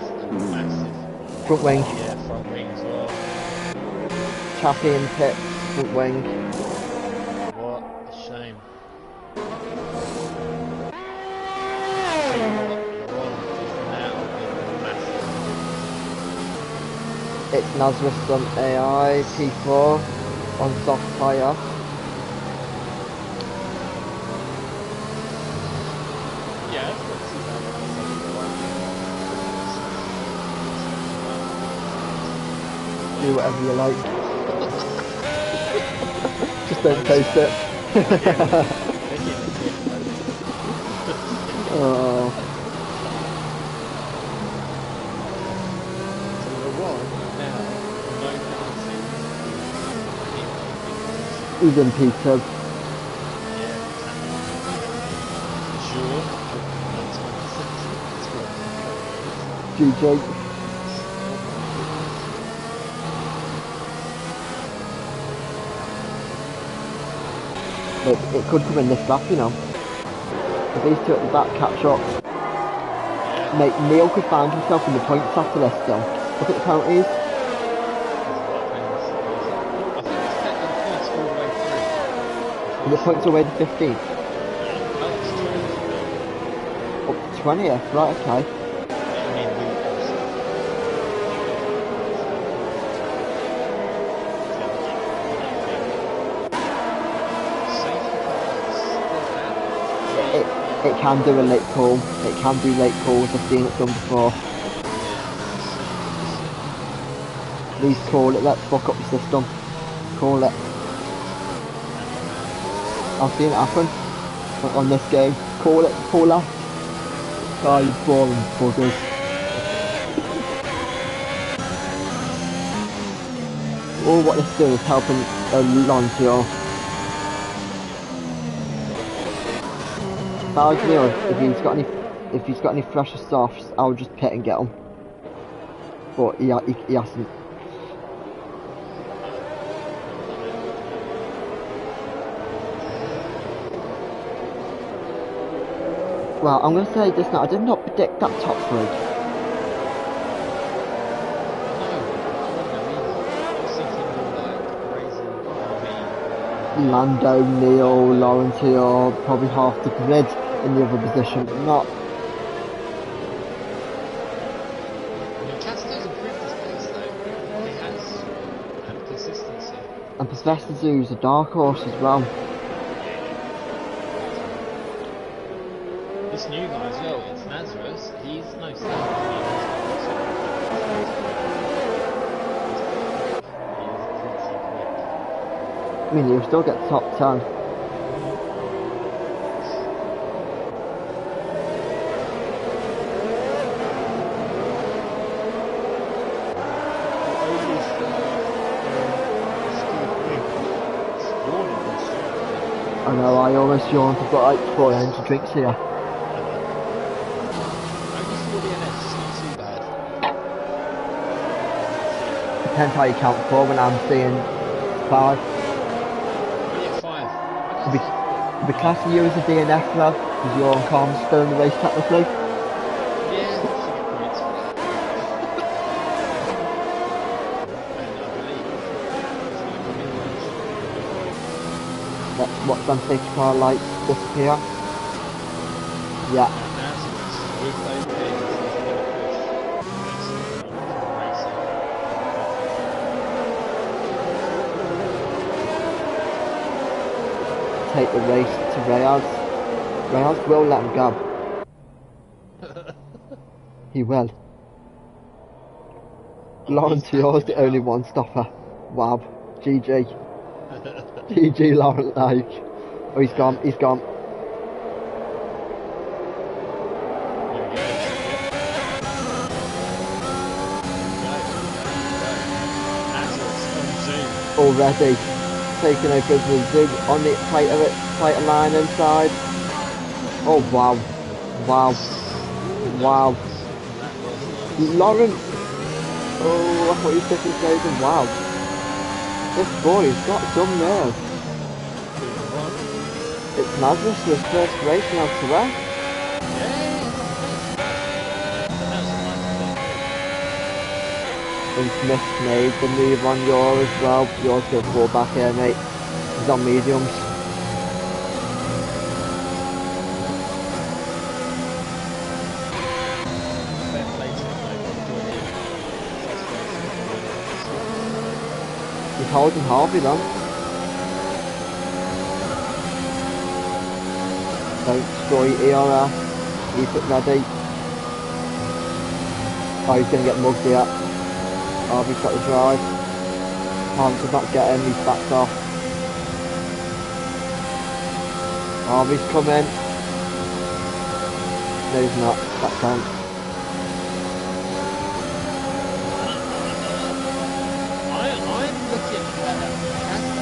Speaker 2: massive.
Speaker 1: Front wing.
Speaker 2: Yeah, front wing as well.
Speaker 1: Chappie in pit. Front wing.
Speaker 2: What a shame.
Speaker 1: It's Nazareth on AI P4 on soft tyre.
Speaker 2: Yeah,
Speaker 1: do whatever you like. Just don't taste it. Oh. He's in P2. GG. It could come in this lap, you know. If these two at the back catch up. Mate, Neil could find himself in the points after this still. Look at the penalties. The points are away to 15th. Up to 20th, right, okay. It can do a late call. It can do late calls. I've seen it done before. Please call it. Let's fuck up the system. Call it. I've seen it happen on this game. Call it. Call left. Oh, you boring buggers. All what this doing is helping Alonso. If I was Neil, if he's got any fresher softs, I would just pit and get them. But he hasn't. Well, I'm going to say this now. I did not predict that top three. Lando, Neil, Laurentio, probably half the grid in the other position, but not.
Speaker 2: Casto's improved his pace though. He has had consistency.
Speaker 1: And Professor Zoo's a dark horse as well.
Speaker 2: This new guy as well, it's Nazareth. He's no slouch.
Speaker 1: I mean, you'll still get top 10. I know, I almost yawned. I've got like 4 energy drinks here. Depends how you count 4 when I'm seeing 5. I'll be classing you as a DNF now, because you're on calm still in the race technically.
Speaker 2: Yeah, points for that.
Speaker 1: Let's watch them safety car lights disappear. Yeah. Take the race to Reyes. Reyes will let him go. He will. Lauren Tior's the only one stopper. Wow. GG. GG, Lauren, like. Oh, he's gone. He's gone. Already taking over the zoom on the tighter line inside. Oh wow, wow, wow. Lauren, oh, I thought you said he's amazing. Wow, this boy's got some nerve. It's Nazareth for his first race in L2S. And Smith made the move on Yor as well. Yor's going to fall back here, mate. He's on mediums. He's holding Harvey then. Don't destroy ERS. Keep it ready. Oh, he's going to get mugged here. Harvey's got the drive. Harvey does not get him, he's backed off. Harvey's coming. No, he's not. That counts.
Speaker 2: I'm looking at Castro.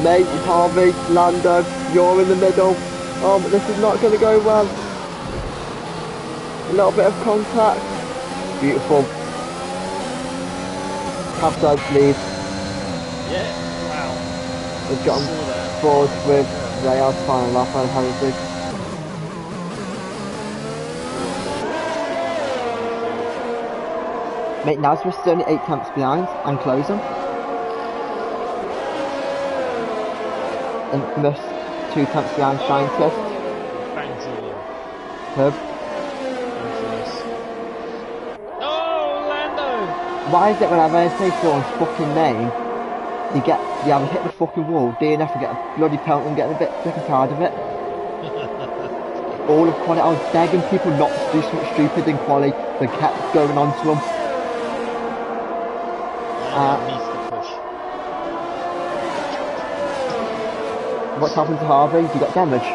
Speaker 1: Mate, Harvey, Lando, you're in the middle. Oh, but this is not going to go well. A little bit of contact. Beautiful. Castro lead.
Speaker 2: Yeah, wow.
Speaker 1: We've got him forward with Ray's final lap on Hungary. Mate, Nazareth's only 8 tenths behind and closing. Infamous 2 tenths behind Scientist. Herb. Why is it whenever I say someone's fucking name, you have hit the fucking wall, DNF and get a bloody penalty and getting a bit sick and tired of it? All of quali, I was begging people not to do something stupid in quali, but kept going on to them. What's happened to Harvey? He got damage.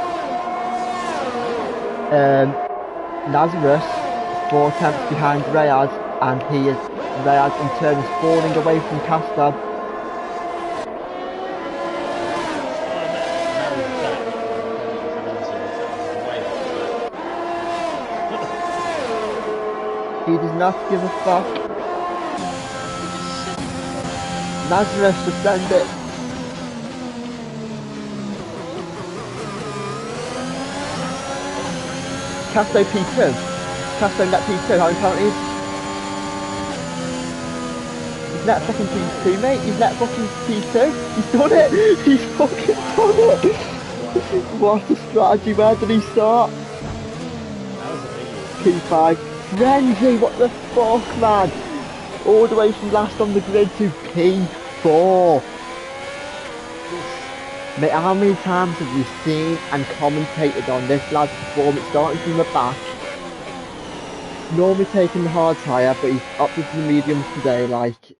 Speaker 1: Nazareth, 4 tenths behind Reyes, and Reyes in turn is falling away from Castro. He does not give a fuck. Nazareth, suspend it. Castro P2. Castro net P2, how many penalties? He's net fucking P2, mate. He's net fucking P2. He's done it. He's fucking done it. What a strategy. Where did he start? P5. Frenzy, what the fuck, man? All the way from last on the grid to P4. Mate, how many times have you seen and commentated on this lad's performance starting from the back? Normally taking the hard tyre, but he's opted for the mediums today, like...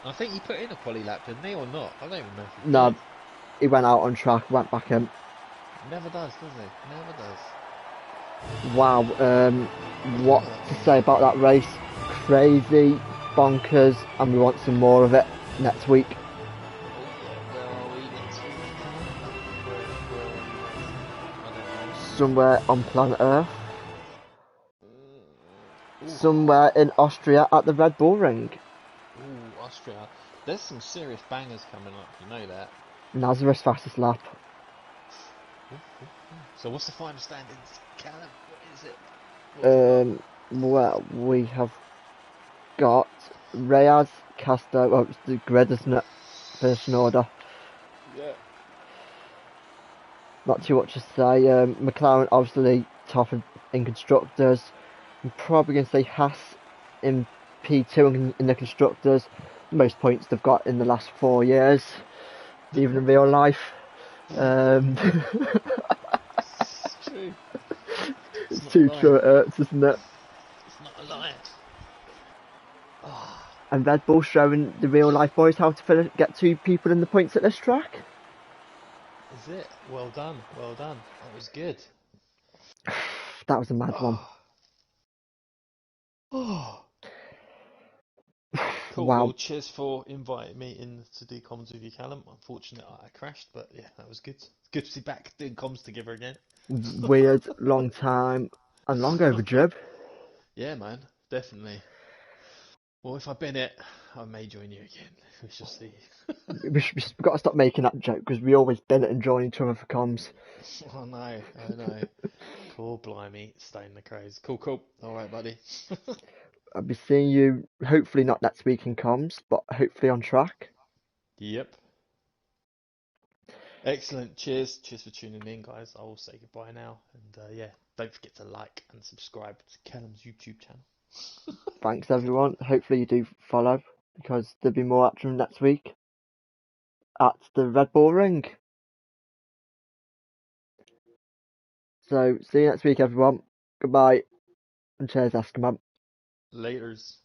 Speaker 2: I think he put in a quali lap, didn't he, or not? I don't even know if he
Speaker 1: No,
Speaker 2: did.
Speaker 1: he went out on track, went back in.
Speaker 2: Never does he? Never does.
Speaker 1: Wow, what to say about that race? Crazy, bonkers, and we want some more of it next week. Somewhere on planet Earth. Somewhere in Austria at the Red Bull Ring.
Speaker 2: Ooh, Austria. There's some serious bangers coming up, you know that.
Speaker 1: Nazareth's fastest lap.
Speaker 2: So what's the final standings, Callum? What is it?
Speaker 1: Well, we have got Reyes, Castro, well, it's the grid, isn't it? First in order.
Speaker 2: Yeah.
Speaker 1: Not too much to say. McLaren obviously top in constructors. I'm probably going to say Haas in P2 in the constructors. Most points they've got in the last 4 years, even in real life.
Speaker 2: It's true.
Speaker 1: It's too
Speaker 2: lie.
Speaker 1: true, it hurts, isn't it?
Speaker 2: It's not a lie. Oh,
Speaker 1: And Red Bull showing the real life boys how to get 2 people in the points at this track.
Speaker 2: is it? Well done. Well done. That was good.
Speaker 1: That was a mad one.
Speaker 2: Oh. Oh. Cool.
Speaker 1: Wow.
Speaker 2: Well, cheers for inviting me in to do comms with you, Callum. Unfortunately, I crashed, but yeah, that was good. Good to be back doing comms together again.
Speaker 1: Weird, long time, and long overdue.
Speaker 2: Yeah, man, definitely. Well, if I bin it, I may join you again. We shall see.
Speaker 1: We've got to stop making that joke because we always bin it and join each other for comms.
Speaker 2: I know, I know. Cool, blimey, staying the craze. Cool, cool. All right, buddy.
Speaker 1: I'll be seeing you hopefully not next week in comms, but hopefully on track.
Speaker 2: Yep. Excellent. Cheers. Cheers for tuning in, guys. I will say goodbye now. And yeah, don't forget to like and subscribe to Callum's YouTube channel.
Speaker 1: Thanks everyone. Hopefully you do follow because there'll be more action next week at the Red Bull Ring. So see you next week everyone. Goodbye and cheers Eskimo.
Speaker 2: Laters.